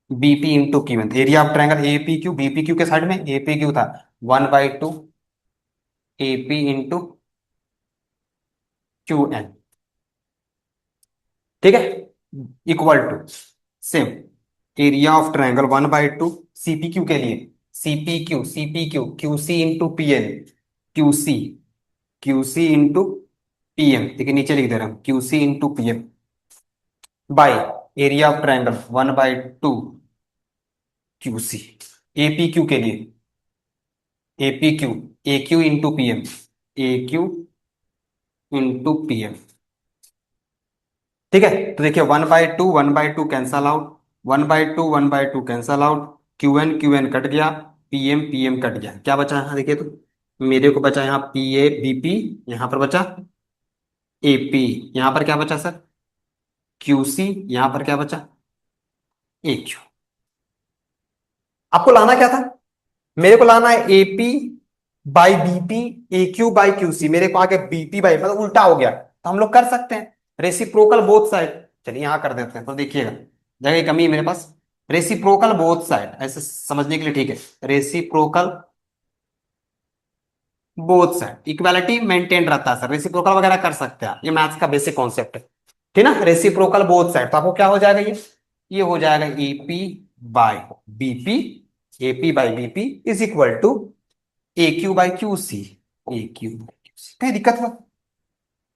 BP into QN, area of triangle APQ, BPQ के साइड में एपीक्यू था 1/2 एपी इंटू क्यूएन, ठीक है, equal to same area of triangle 1/2 CPQ के लिए, CPQ CPQ QC into PN, QC QC into PM, देखिए नीचे लिख दे रहा हूं QC into PM by area of triangle 1/2 QC, APQ के लिए APQ, AQ into PM, AQ into PM, ठीक है। तो देखिए 1/2 1/2 cancel out, 1/2 1/2 cancel out, Q N कट गया, पी एम कट गया, क्या बचा यहाँ देखिए तो, मेरे को बचा यहाँ पी ए बी पी, यहाँ पर बचा ए पी, यहाँ पर क्या बचा सर, क्यू सी, यहाँ पर क्या बचा, ए क्यू। आपको लाना क्या था, मेरे को लाना है AP by BP, A Q by Q C, मेरे को आगे बीपी बाई, मतलब उल्टा हो गया, तो हम लोग कर सकते हैं रेसिप्रोकल बोथ साइड। चलिए यहां कर देते हैं, तो देखिएगा जगह की कमी है मेरे पास। रेसिप्रोकल बोथ साइड ऐसे समझने के लिए ठीक है, reciprocal both side, equality maintain रहता है सर, रेसिप्रोकल वगैरह कर सकते हैं, ये मैथ्स का बेसिक कॉन्सेप्ट है, ठीक ना। रेसिप्रोकल बोथ साइड, तो आपको क्या हो जाएगा, ये हो जाएगा AP by BP, AP by BP is equal to A Q by Q C, A Q by Q C. कहीं दिक्कत हुआ,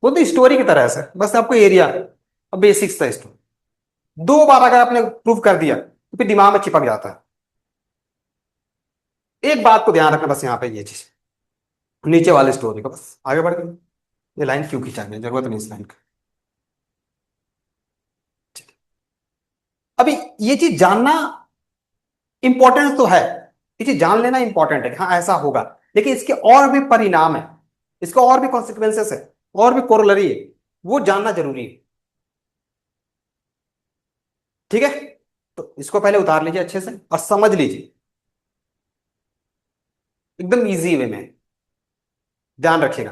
वो तो स्टोरी की तरह है सर, बस आपको एरिया और बेसिक्स था स्टोरी, दो बार अगर आपने प्रूव कर दिया तो फिर दिमाग में चिपक जाता है। एक बात को ध्यान रखना बस यहाँ पे, ये चीज नीचे वाले स्टोरी का, बस आगे बढ़ गए। ये लाइन क्यों खींचा गया, जरूरत नहीं इस लाइन का। अभी ये चीज जानना इंपॉर्टेंट तो है, ये चीज जान लेना इंपॉर्टेंट है कि हाँ ऐसा होगा, लेकिन इसके और भी परिणाम है, इसका और भी कॉन्सिक्वेंसेस है, और भी कोरोलरी है, वो जानना जरूरी है, ठीक है। तो इसको पहले उतार लीजिए अच्छे से और समझ लीजिए एकदम इजी वे में, ध्यान रखिएगा,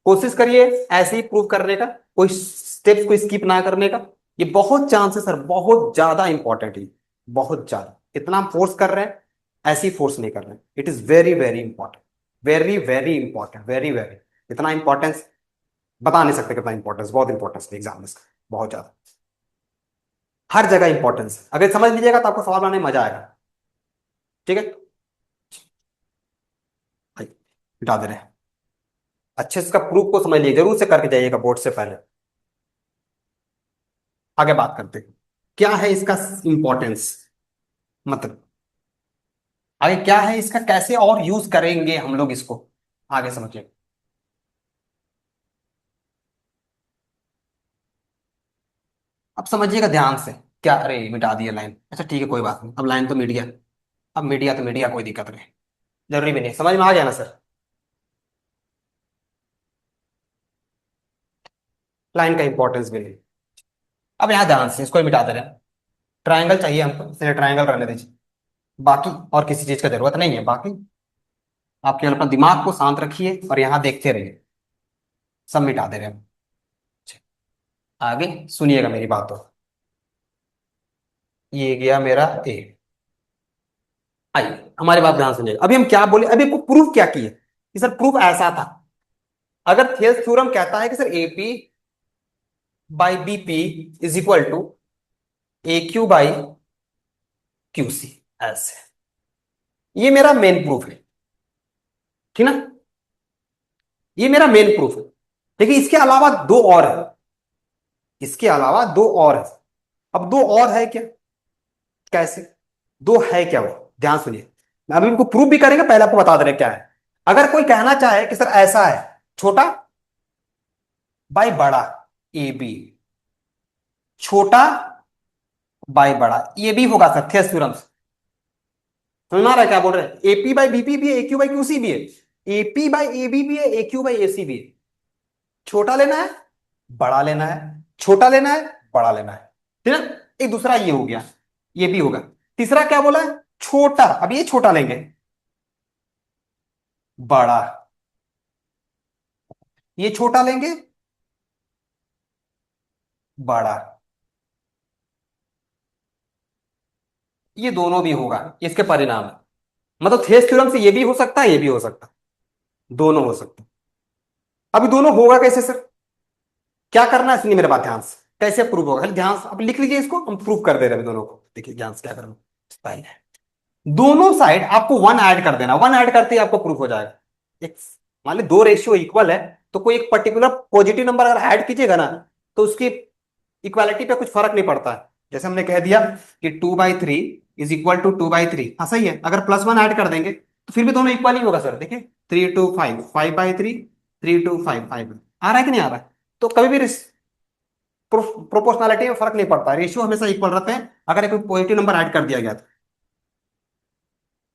कोशिश करिए ऐसे ही प्रूव करने का, कोई स्टेप्स को स्किप ना करने का। ये बहुत चांस है सर, बहुत ज्यादा इंपॉर्टेंट है, बहुत ज्यादा, इतना हम फोर्स कर रहे हैं, ऐसे ही फोर्स नहीं कर रहे हैं, it is very very important, very very important, very very, इतना इंपॉर्टेंस बता नहीं सकते, कितना इंपॉर्टेंस, बहुत इंपॉर्टेंस है एग्जाम में इसका, बहुत ज्यादा, हर जगह इंपॉर्टेंस है। अगर समझ लीजिएगा तो आपको सवाल बनाने में मजा आएगा, ठीक है भाई, मिटा दे रहे हैं, अच्छे से इसका प्रूफ को समझ लीजिए, जरूर से करके जाइएगा बोर्ड से पहले। आगे बात करते हैं क्या है इसका इंपॉर्टेंस, मतलब आगे क्या है इसका, कैसे और यूज करेंगे हम लोग इसको, आगे समझिए। अब समझिएगा ध्यान से, क्या, अरे मिटा दिया लाइन, अच्छा ठीक है कोई बात नहीं, अब लाइन तो मिट गया, अब मीडिया तो मीडिया, कोई दिक्कत नहीं, जरूरी भी नहीं, समझ में आ गया ना सर, लाइन का इंपॉर्टेंस भी नहीं। अब यहाँ ध्यान से इसको ही मिटा दे रहे हैं, ट्रायंगल चाहिए हमको, इसलिए ट्रायंगल रहने दीजिए, बाकी और किसी चीज का जरूरत नहीं है, बाकी आप केवल अपना दिमाग को शांत रखिए और यहाँ देखते रहिए, सब मिटा दे रहे हैं। आगे सुनिएगा मेरी बात तो, ये गया मेरा ए, आइए हमारी बात ध्यान सुनिएगा, अभी हम क्या बोले, अभी आपको प्रूफ क्या किए कि सर प्रूफ ऐसा था। अगर थेल्स थ्योरम कहता है कि sir AP by BP is equal to A Q by Q C, ऐसे, ये मेरा मेन प्रूफ है, ठीक ना, ये मेरा मेन प्रूफ है। देखिए इसके अलावा दो और है, इसके अलावा दो और है, अब दो और है क्या, कैसे, दो है क्या, वो ध्यान सुनिए, मैं अभी इनको प्रूफ भी करेंगे, पहले आपको बता दे रहे क्या है। अगर कोई कहना चाहे कि सर ऐसा है, छोटा बाई बड़ा ए बी, छोटा बाई बड़ा, ये भी होगा सर थेल्स थ्योरम से, समझ में आ रहा है क्या बोल रहे हैं, एपी बाई बीपी भी है, ए क्यू बाई क्यू सी भी है, एपी बाई ए बी भी है, ए क्यू बाई ए सी भी है, छोटा लेना है बड़ा लेना है, छोटा लेना है बड़ा लेना है, ठीक है। एक दूसरा ये हो गया, ये भी होगा। तीसरा क्या बोला है, छोटा, अब ये छोटा लेंगे, बड़ा, ये छोटा लेंगे, बड़ा, ये दोनों भी होगा, इसके परिणाम है, मतलब थेस थ्योरम से ये भी हो सकता है, ये भी हो सकता है, दोनों हो सकते हैं। अभी दोनों होगा कैसे सर, क्या करना है सुनिए मेरे बात ध्यान से, कैसे प्रूव होगा, खाली ध्यान से अब लिख लीजिए इसको, हम प्रूव कर दे रहे हैं दोनों को, देखिए ध्यान से क्या करना, पहले दोनों साइड आपको वन ऐड कर देना, वन ऐड करते ही आपको प्रूफ हो जाएगा। एक, मान ली दो रेशियो इक्वल है, तो कोई एक पर्टिकुलर पॉजिटिव नंबर अगर ऐड कीजिएगा ना, तो उसकी इक्वालिटी पे कुछ फर्क नहीं पड़ता है, जैसे हमने कह दिया कि 2/3 इज इक्वल टू 2/3, हाँ सही है, अगर +1 ऐड कर देंगे तो फिर भी दोनों इक्वल ही होगा सर, देखिए 3/5, 5/3, 3/5, 5, आ रहा है कि नहीं आ रहा है, तो कभी भी प्रोपोर्शनैलिटी में फर्क नहीं पड़ता, रेशियो हमेशा इक्वल रहते हैं अगर एक पॉजिटिव नंबर ऐड कर दिया गया था।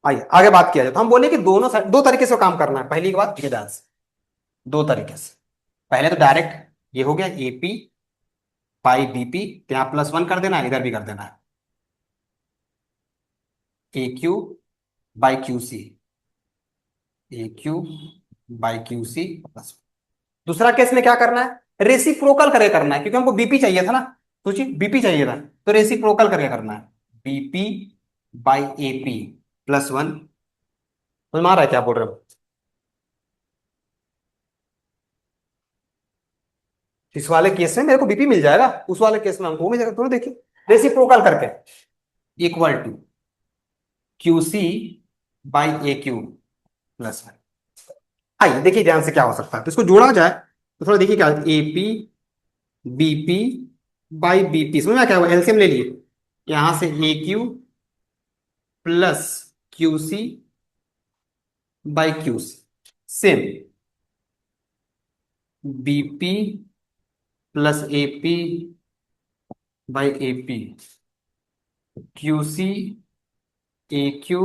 आइए आगे बात किया जाए तो हम बोले कि दोनों साइड दो तरीके से काम करना है। पहली बात ये ध्यान से, दो तरीके से। पहले तो डायरेक्ट ये हो गया एपी बाई बीपी, तो यहाँ +1 कर देना है, इधर भी कर देना है A Q by Q C, A Q by Q C plus. दूसरा केस में क्या करना है, रेसिप्रोकल करके करना है, क्योंकि हमको बीपी चाहिए था ना। सोचिए बीपी चाहिए था, तो रेसिप्रोकल करके करना है, बीपी बाई एपी +1। समझ में आ रहा है क्या बोल रहे हो? इस वाले केस में मेरे को बीपी मिल जाएगा, उस वाले केस में हमको वो मिल जाएगा। दोनों देखिए रेसिप्रोकल करके equal to Q C by A Q +1। आइए देखिए ध्यान से क्या हो सकता है, तो इसको जोड़ा जाए तो थोड़ा देखिए क्या, एपी बीपी बाई बीपी, समझ में क्या हुआ, एलसीएम ले लिए, यहां से A Q plus Q C by Q C, same BP plus AP by AP, Q C A Q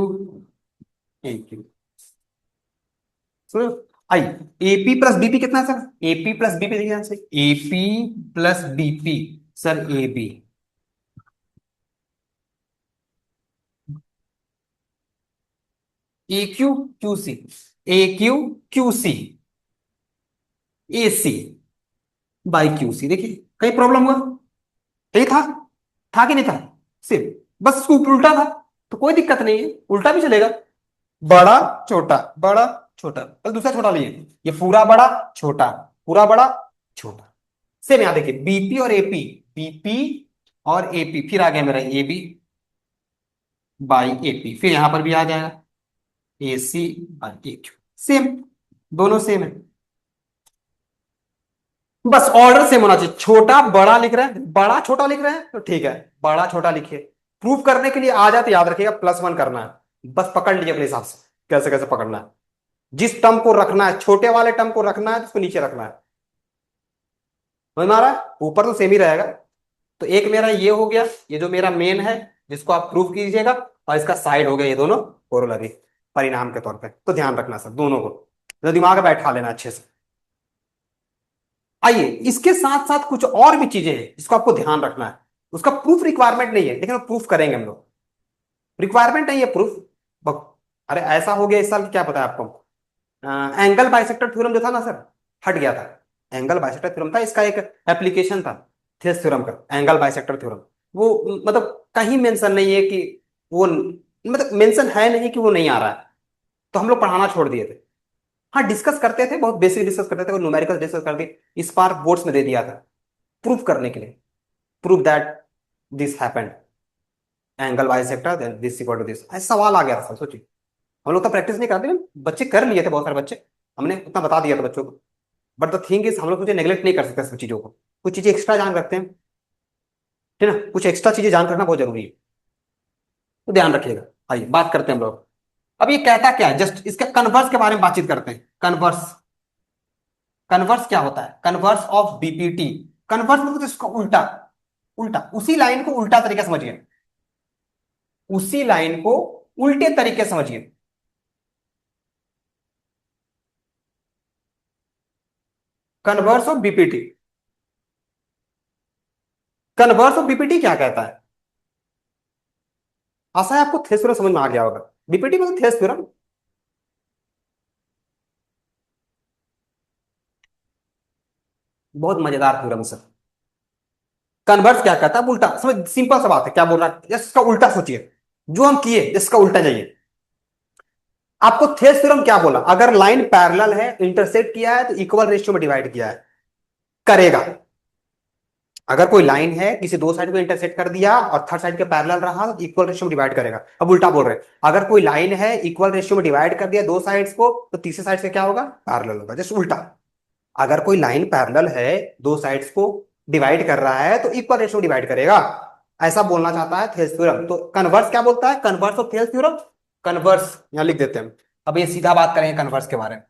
A Q. सुनो, आई एपी प्लस बीपी कितना है सर, एपी प्लस बीपी देखिए ध्यान से, AP plus BP sir A B, A Q Q C, A Q Q C A C by Q C. देखिए कहीं problem हुआ, यही था कि नहीं था, सिर्फ बस इसको उल्टा था, तो कोई दिक्कत नहीं है, उल्टा भी चलेगा। बड़ा छोटा बड़ा छोटा, कल दूसरा छोटा लिए, ये पूरा बड़ा छोटा, पूरा बड़ा छोटा। सेम यहां देखिए बीपी और एपी, बीपी और एपी, फिर आ गया मेरा ए बी बाई एपी, फिर यहां पर भी आ जाएगा ए C by A Q, same, दोनों सेम है। बस ऑर्डर सेम होना चाहिए, छोटा बड़ा लिख रहे हैं, बड़ा छोटा लिख रहे हैं तो ठीक है, बड़ा छोटा लिखिए। प्रूफ करने के लिए आ जाए तो याद रखिएगा +1 करना है, बस पकड़ लीजिए अपने हिसाब से कैसे कैसे पकड़ना है। जिस टर्म को रखना है, छोटे वाले टर्म को रखना है तो उसको नीचे रखना है। समझ में आ रहा है, ऊपर तो सेम ही रहेगा। तो एक मेरा ये हो गया, ये जो मेरा मेन है जिसको आप प्रूफ कीजिएगा, और इसका साइड हो गया ये दोनों कोरोलरी, परिणाम के तौर पे। तो ध्यान रखना सर दोनों को, तो दिमाग में बैठा लेना अच्छे से। आइए इसके साथ साथ कुछ और भी चीजें हैं जिसको आपको ध्यान रखना है। उसका प्रूफ रिक्वायरमेंट नहीं है, लेकिन प्रूफ करेंगे हम लोग, रिक्वायरमेंट नहीं है प्रूफ। अरे ऐसा हो गया इस साल, क्या पता है आपको, एंगल बाइसेक्टर थ्योरम जो था ना सर, हट गया था। एंगल बाइसेक्टर थ्योरम था, इसका एक एप्लीकेशन था थेस थ्योरम का, एंगल बाइसेक्टर थ्योरम। वो मतलब कहीं मेंशन नहीं है कि वो, मतलब मेंशन है नहीं कि वो नहीं आ रहा है, तो हम लोग पढ़ाना छोड़ दिए थे। हाँ डिस्कस करते थे, बहुत बेसिक डिस्कस करते थे, और न्यूमेरिकल डिस्कस करके इस बार बोर्ड्स में दे दिया था प्रूफ करने के लिए, proof that this happened, angle bisector then this equal to this, ऐसा सवाल आ गया था। सोचिए हम लोग तो प्रैक्टिस नहीं करते, बच्चे कर लिए थे, बहुत सारे बच्चे, हमने उतना बता दिया था बच्चों को। बट द थिंग इज हम लोग तुझे नेग्लेक्ट नहीं कर सकते सब चीजों को, कुछ चीजें एक्स्ट्रा जान रखते हैं, ठीक है ना, कुछ एक्स्ट्रा चीजें जान रखना बहुत जरूरी है, तो ध्यान रखिएगा। आइए बात करते हैं हम लोग, अब ये कहता क्या है, जस्ट इसका कन्वर्स के बारे में बातचीत करते हैं। कन्वर्स, कन्वर्स क्या होता है, कन्वर्स ऑफ बीपीटी। कन्वर्स मतलब तो इसका उल्टा, उल्टा उसी लाइन को उल्टा तरीके से समझिए, उसी लाइन को उल्टे तरीके से समझिए। Converse of BPT, converse of BPT क्या कहता है, आशा है आपको थेस थ्योरम समझ में आ गया होगा। बीपीटी मतलब थेस थ्योरम, बहुत मजेदार थ्योरम सर। कन्वर्स क्या कहता है, उल्टा समझ, सिंपल सा बात है, क्या बोल रहा है, जस्ट इसका उल्टा सोचिए, जो हम किए इसका उल्टा जाइए। आपको थेस थ्योरम क्या बोला, अगर लाइन पैरेलल है, इंटरसेक्ट किया है, तो इक्वल रेशियो में डिवाइड किया है, करेगा। अगर कोई लाइन है किसी दो साइड को इंटरसेक्ट कर दिया और थर्ड साइड के पैरेलल रहा तो इक्वल रेशियो में डिवाइड करेगा। अब उल्टा बोल रहे हैं, अगर कोई लाइन है इक्वल रेशियो में डिवाइड कर दिया दो साइड्स को, तो तीसरे साइड से क्या होगा, पैरेलल होगा, जस्ट उल्टा। अगर कोई लाइन पैरेलल है, दो साइड्स को डिवाइड कर रहा है, तो इक्वल रेशियो डिवाइड करेगा, ऐसा बोलना चाहता है थेल्स थ्योरम। तो कन्वर्स क्या बोलता है, converse of Thales theorem, converse यहां लिख देते हैं। अब ये सीधा बात करेंगे कन्वर्स के बारे में।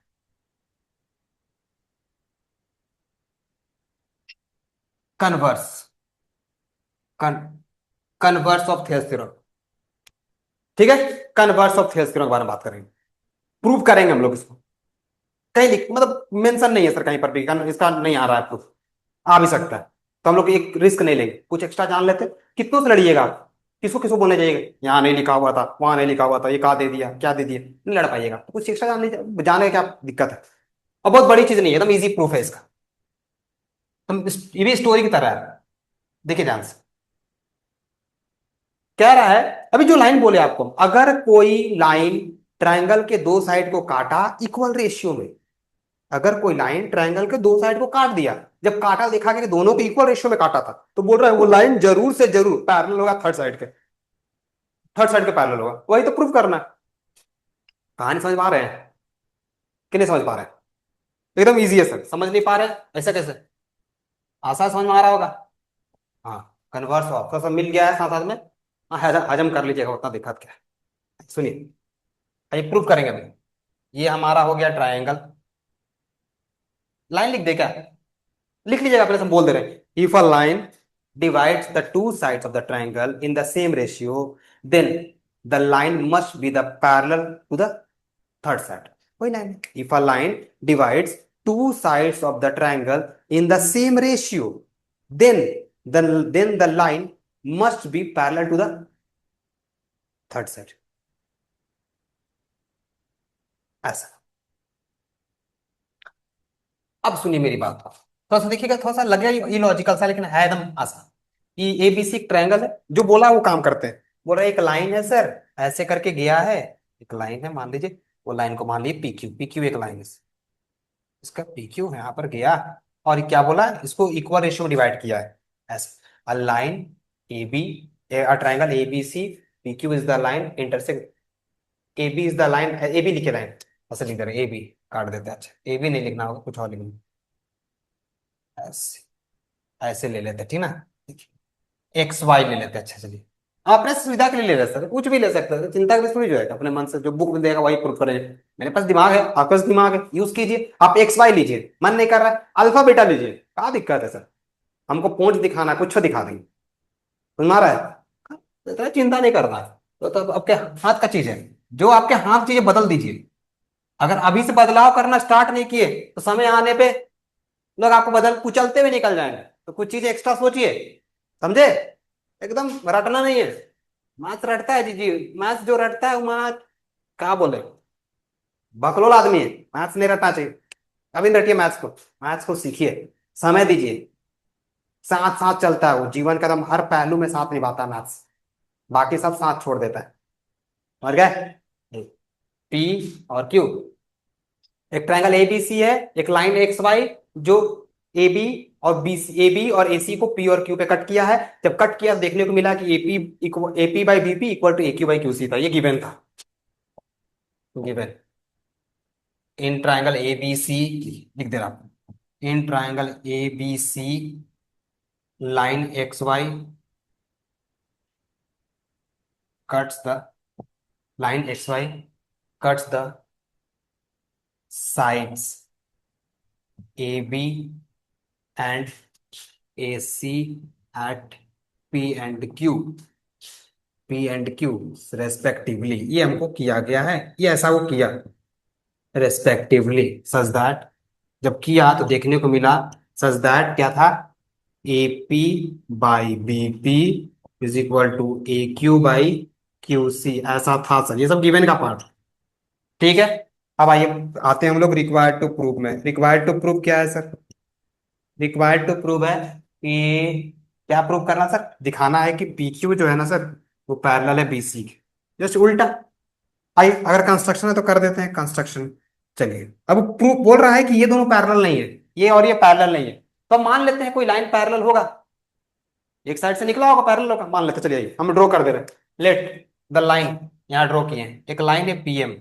कन्वर्स, कन कन्वर्स ऑफ थेल्स थ्योरम, ठीक है, कन्वर्स ऑफ थेल्स के बारे में बात करेंगे, प्रूव करेंगे हम लोग इसको। कहीं लिख मतलब मेंशन नहीं है सर कहीं पर भी, इसका नहीं आ रहा है प्रूफ, आ भी सकता है, तो हम लोग एक रिस्क नहीं लेंगे, कुछ एक्स्ट्रा जान लेते हैं। कितनों से लड़िएगा आप, किसको किसको बोलने जाइएगा, यहाँ नहीं लिखा हुआ था, वहां नहीं लिखा हुआ था, ये कहा दे दिया, क्या दे दिया, नहीं लड़ पाइएगा, तो कुछ एक्स्ट्रा जान लीजिए, जाने का क्या दिक्कत है। और बहुत बड़ी चीज नहीं है, एकदम इजी प्रूफ है इसका। ये भी स्टोरी की तरह है, देखिए ध्यान से। कह रहा है, अभी जो लाइन बोले आपको, अगर कोई लाइन ट्रायंगल के दो साइड को काटा इक्वल रेशियो में, अगर कोई लाइन ट्रायंगल के दो साइड को काट दिया, जब काटा देखा गया कि दोनों को इक्वल रेशियो में काटा था, तो बोल रहा है वो लाइन जरूर से जरूर पैरेलल होगा थर्ड साइड के पैरेलल होगा, वही तो प्रूफ करना है। कहानी समझ पा रहे हैं कि नहीं समझ पा रहे हैं? एकदम इजी है सर, समझ नहीं पा रहे हैं ऐसा कैसे, आसान समझ में आ रहा होगा। हाँ, कन्वर्स ऑफ तो सब मिल गया है साथ साथ में। हाँ, हजम हजम कर लीजिएगा, उतना दिक्कत क्या है। सुनिए, ये प्रूफ करेंगे अभी। ये हमारा हो गया ट्रायंगल, लाइन लिख दे क्या, लिख लीजिएगा, अपने से हम बोल दे रहे हैं, if a line divides the two sides of the triangle in the same ratio, then the line must be the parallel to the third side. वही लाइन है, if a line divides two sides of the triangle in the same ratio, then the line must be parallel to the third side, ऐसा। अब सुनिए मेरी बात, थोड़ा सा देखिएगा, थोड़ा सा लगेगा इलॉजिकल सा, लेकिन है एकदम आसान। ये एबीसी ट्रायंगल है, जो बोला वो काम करते हैं। बोल रहा है एक लाइन है सर, ऐसे करके गया है, एक लाइन है मान लीजिए, वो लाइन को मान लीजिए पीक्यू, पीक्यू एक लाइन है, इसका पीक्यू है यहाँ पर गया, और क्या बोला, इसको इक्वल रेशियो में डिवाइड किया है ऐसे। A line A B, a triangle A B C, PQ is the line intersect, A B is the line, A B लिखे लाइन, ऐसे लिख दे रहे ए बी, काट देते हैं, अच्छा ए बी नहीं लिखना होगा, कुछ और लिखना, ऐसे ऐसे ले लेते हैं, ठीक ना, एक्स वाई ले लेते हैं, अच्छा चलिए। आप अपने सुविधा के लिए ले सकते हैं, कुछ भी ले सकते हैं, चिंता की थोड़ी जो है, अपने मन से जो बुक में देगा वही प्रूफ करें। मेरे पास दिमाग है, आपके पास दिमाग है, यूज कीजिए, आप एक्स वाई लीजिए, मन नहीं कर रहा है अल्फा बीटा लीजिए, क्या दिक्कत है सर, हमको पहुंच दिखाना है, कुछ दिखा देंगे, समझ में आ रहा है, तो इतना चिंता नहीं करना है। तो आपके हाथ का चीज है, जो आपके हाथ चीजें बदल दीजिए। अगर अभी से बदलाव करना स्टार्ट नहीं किए, तो समय आने पे लोग आपको बदल कुचलते हुए निकल जाएंगे, तो कुछ चीजें एक्स्ट्रा सोचिए, समझे, एकदम रटना नहीं है। मैथ्स रटता है जी जी, मैथ्स जो रटता है वो मैथ, क्या बोले, बकलोल आदमी है, मैथ्स नहीं रटना चाहिए। अभी नहीं रटिए मैथ्स को, मैथ्स को सीखिए, समय दीजिए, साथ साथ चलता है वो, जीवन का एकदम हर पहलू में साथ निभाता है मैथ्स, बाकी सब साथ छोड़ देता है। समझ गए, पी और क्यू, एक ट्रायंगल ए बी सी है, एक लाइन एक्स वाई, जो ए बी और बी सी, ए बी और ए सी को पी और क्यू पे कट किया है। जब कट किया तो देखने को मिला कि A P by B P equal to A Q by Q C था, ये गिवन था, given in triangle A B C, लिख दे रहा हूं, in triangle A B C, line X Y cuts the line xy cuts the sides AB and AC at P and Q, P and Q respectively, ये हमको किया गया है, ये ऐसा वो किया रेस्पेक्टिवली, सच दैट, जब किया तो देखने को मिला, सच दैट क्या था, A P by B P is equal to A Q by Q C, ऐसा था सर, ये सब गिवन का पार्ट, ठीक है। अब आइए, आते हैं हम लोग रिक्वायर्ड टू प्रूव में। रिक्वायर्ड टू प्रूव क्या है सर, रिक्वायर्ड टू प्रूव है कि क्या प्रूव करना सर, दिखाना है कि पी क्यू जो है ना सर, वो पैरेलल है बीसी के, जस्ट उल्टा। आइए, अगर कंस्ट्रक्शन है तो कर देते हैं कंस्ट्रक्शन। चलिए, अब प्रूफ बोल रहा है कि ये दोनों पैरेलल नहीं है, ये और ये पैरेलल नहीं है, तो हम मान लेते हैं कोई लाइन पैरेलल होगा, एक साइड से निकला होगा पैरेलल होगा, मान लेते हैं। चलिए आइए, हम ड्रॉ कर दे रहे हैं, लेट द लाइन, यहाँ ड्रॉ किए हैं, एक लाइन है पीएम,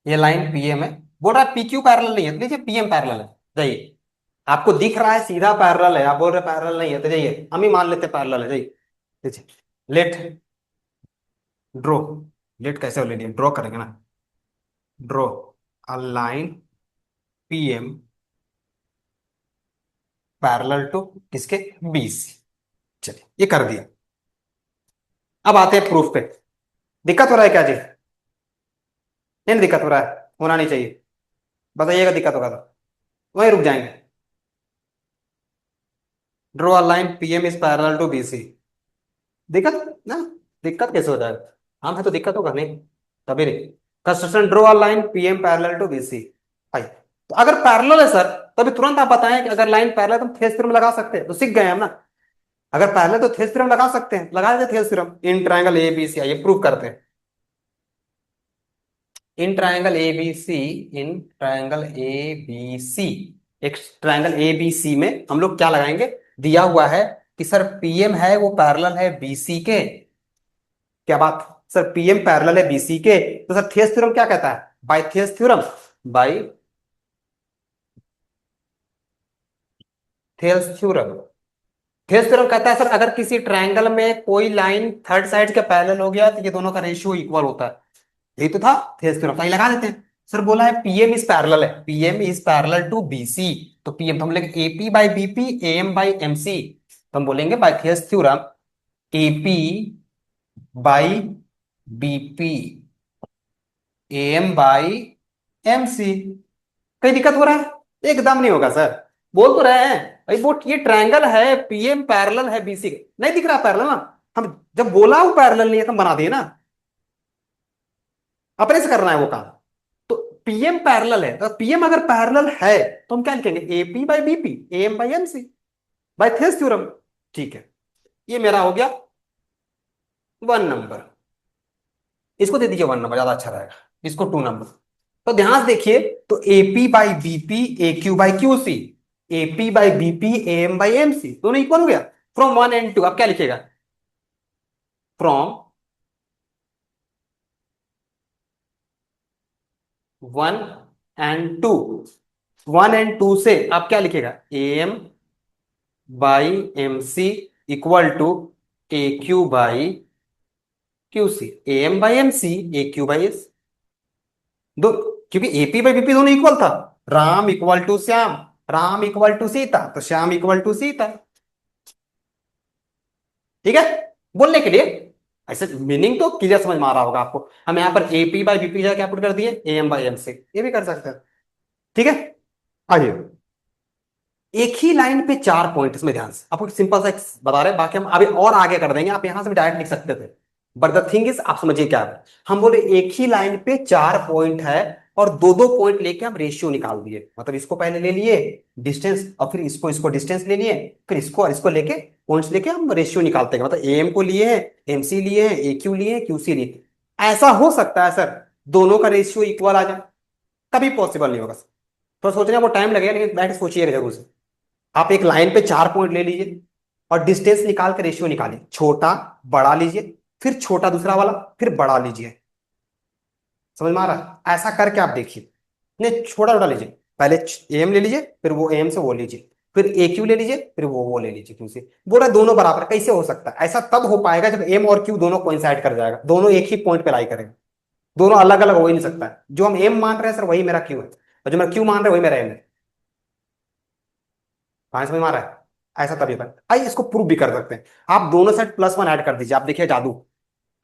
ये लाइन पीएम है, बोल रहा है पीक्यू पैरेलल नहीं है, तो लीजिए पीएम पैरेलल है, जाइए, आपको दिख रहा है सीधा पैरेलल है, आप बोल रहे पैरेलल नहीं है, तो जाइए हम ही मान लेते पैरेलल है, जाइए लीजिए, लेट ड्रॉ, लेट कैसे हो ले लिए, ड्रॉ करेंगे ना, draw a line PM parallel to किसके, बीसी, चलिए ये कर दिया। अब आते हैं प्रूफ पे, दिक्कत हो रहा है क्या जी? नहीं दिक्कत हो रहा है, होना नहीं चाहिए। बताइएगा दिक्कत होगा तो वहीं रुक जाएंगे। Draw a line PM is parallel to BC. दिक्कत ना, दिक्कत कैसे हो जाएगा? हम है तो दिक्कत होगा नहीं, तभी नहीं। Construction draw a line PM parallel to BC. आई, तो अगर पैरेलल है सर, तो अभी तुरंत आप बताएं कि अगर लाइन पैरेलल है तो हम थेस थ्योरम लगा सकते हैं, तो सीख गए हम ना। अगर पैरेलल तो थेस थ्योरम लगा सकते हैं, लगा देते Thales theorem in triangle A B C. आइए प्रूव करते हैं। In triangle A B C, in triangle A B C, एक ट्रायंगल ए बी सी में हम लोग क्या लगाएंगे? दिया हुआ है कि सर पीएम है वो पैरेलल है बीसी के। क्या बात? सर पीएम पैरेलल है बीसी के, तो सर थेस थ्योरम क्या कहता है? By Thales theorem, by Thales theorem. Thales theorem कहता है सर अगर किसी ट्रायंगल में कोई लाइन थर्ड साइड के पैरेलल हो गया तो ये दोनों का रेशियो इक्वल होता है। यही तो था थेस थ्योरम, तो लगा देते हैं। सर बोला है पीएम इज पैरेलल है, PM is parallel to BC, तो पीएम तो हम बोलेंगे AP by BP, AM by MC. तो हम बोलेंगे by Thales theorem AP by BP, AM by MC. कहीं दिक्कत हो रहा है? एकदम नहीं होगा सर। बोल तो रहे हैं भाई, वो ये ट्रायंगल है, पीएम पैरेलल है बीसी के, नहीं दिख रहा पैरेलल ना? हम जब बोला वो पैरेलल नहीं है तो हम बना दिए ना, अपने से करना है वो काम। तो पीएम पैरेलल है, तो पीएम अगर पैरेलल है तो हम क्या लिखेंगे? AP by BP, AM by MC, by Thales theorem. ठीक है, ये मेरा हो गया 1 नंबर। इसको दे दीजिए 1 नंबर, ज्यादा अच्छा रहेगा। इसको 2 नंबर। तो ध्यान से देखिए, तो AP by BP, A Q by Q C, AP by BP, M by M C, दोनों इक्वल हो गया। फ्रॉम 1 and 2 अब क्या लिखेगा? फ्रॉम 1 and 2, 1 and 2 से आप क्या लिखेगा? M by M C equal to A Q by Q C, M by M C, A Q by S. दो, क्योंकि एपी बाई बीपी दोनों इक्वल था। Ram equal to Shyam, Ram equal to Sita, तो श्याम इक्वल टू सीता। ठीक है, बोलने के लिए ऐसे मीनिंग तो क्लियर समझ में आ रहा होगा आपको। हम यहाँ पर एपी बाई बीपी जाके पुट कर दिए, एम बाई एम से, ये भी कर सकते हैं। ठीक है, आइए। एक ही लाइन पे 4 पॉइंट, इसमें ध्यान से आपको सिंपल सा एक बता रहे हैं, बाकी हम अभी और आगे कर देंगे, आप यहां से भी डायरेक्ट लिख सकते थे। बट द थिंग इज, आप समझिए क्या है। हम बोले एक ही लाइन पे 4 पॉइंट है और दो दो पॉइंट लेके हम रेशियो निकाल दिए, मतलब इसको पहले ले लिए डिस्टेंस, और फिर इसको इसको डिस्टेंस ले लिए, फिर इसको और इसको लेके पॉइंट्स लेके हम रेशियो निकालते हैं। मतलब एम को लिए हैं, एमसी लिए हैं, ए क्यू लिए हैं, क्यूसी लिए। ऐसा हो सकता है सर दोनों का रेशियो इक्वल आ जाए, कभी पॉसिबल नहीं होगा। तो सोचने में टाइम लगेगा, लेकिन बैठ के सोचिएगा जरूर से। आप एक लाइन पे 4 पॉइंट ले लीजिए और डिस्टेंस निकाल कर रेशियो निकालिए, छोटा बड़ा लीजिए, फिर छोटा दूसरा वाला, फिर बड़ा लीजिए। समझ में आ रहा है? ऐसा करके आप देखिए। नहीं, छोटा छोटा लीजिए, पहले एम ले लीजिए, फिर वो एम से वो लीजिए, फिर ए क्यू ले लीजिए, फिर वो ले लीजिए क्यू से। बोला दोनों बराबर, कैसे हो सकता है? ऐसा तब हो पाएगा जब एम और क्यू दोनों कोइंसाइड कर जाएगा, दोनों एक ही पॉइंट पे लाई करेंगे। दोनों अलग अलग हो ही नहीं सकता है। जो हम एम मान रहे हैं सर वही मेरा क्यू है, और जो मेरा क्यू मान रहे हैं वही मेरा एम है। कहां समझ में आ रहा है? ऐसा तभी होगा। आइए इसको प्रूव भी कर सकते हैं। आप दोनों साइड +1 ऐड कर दीजिए, आप देखिए जादू।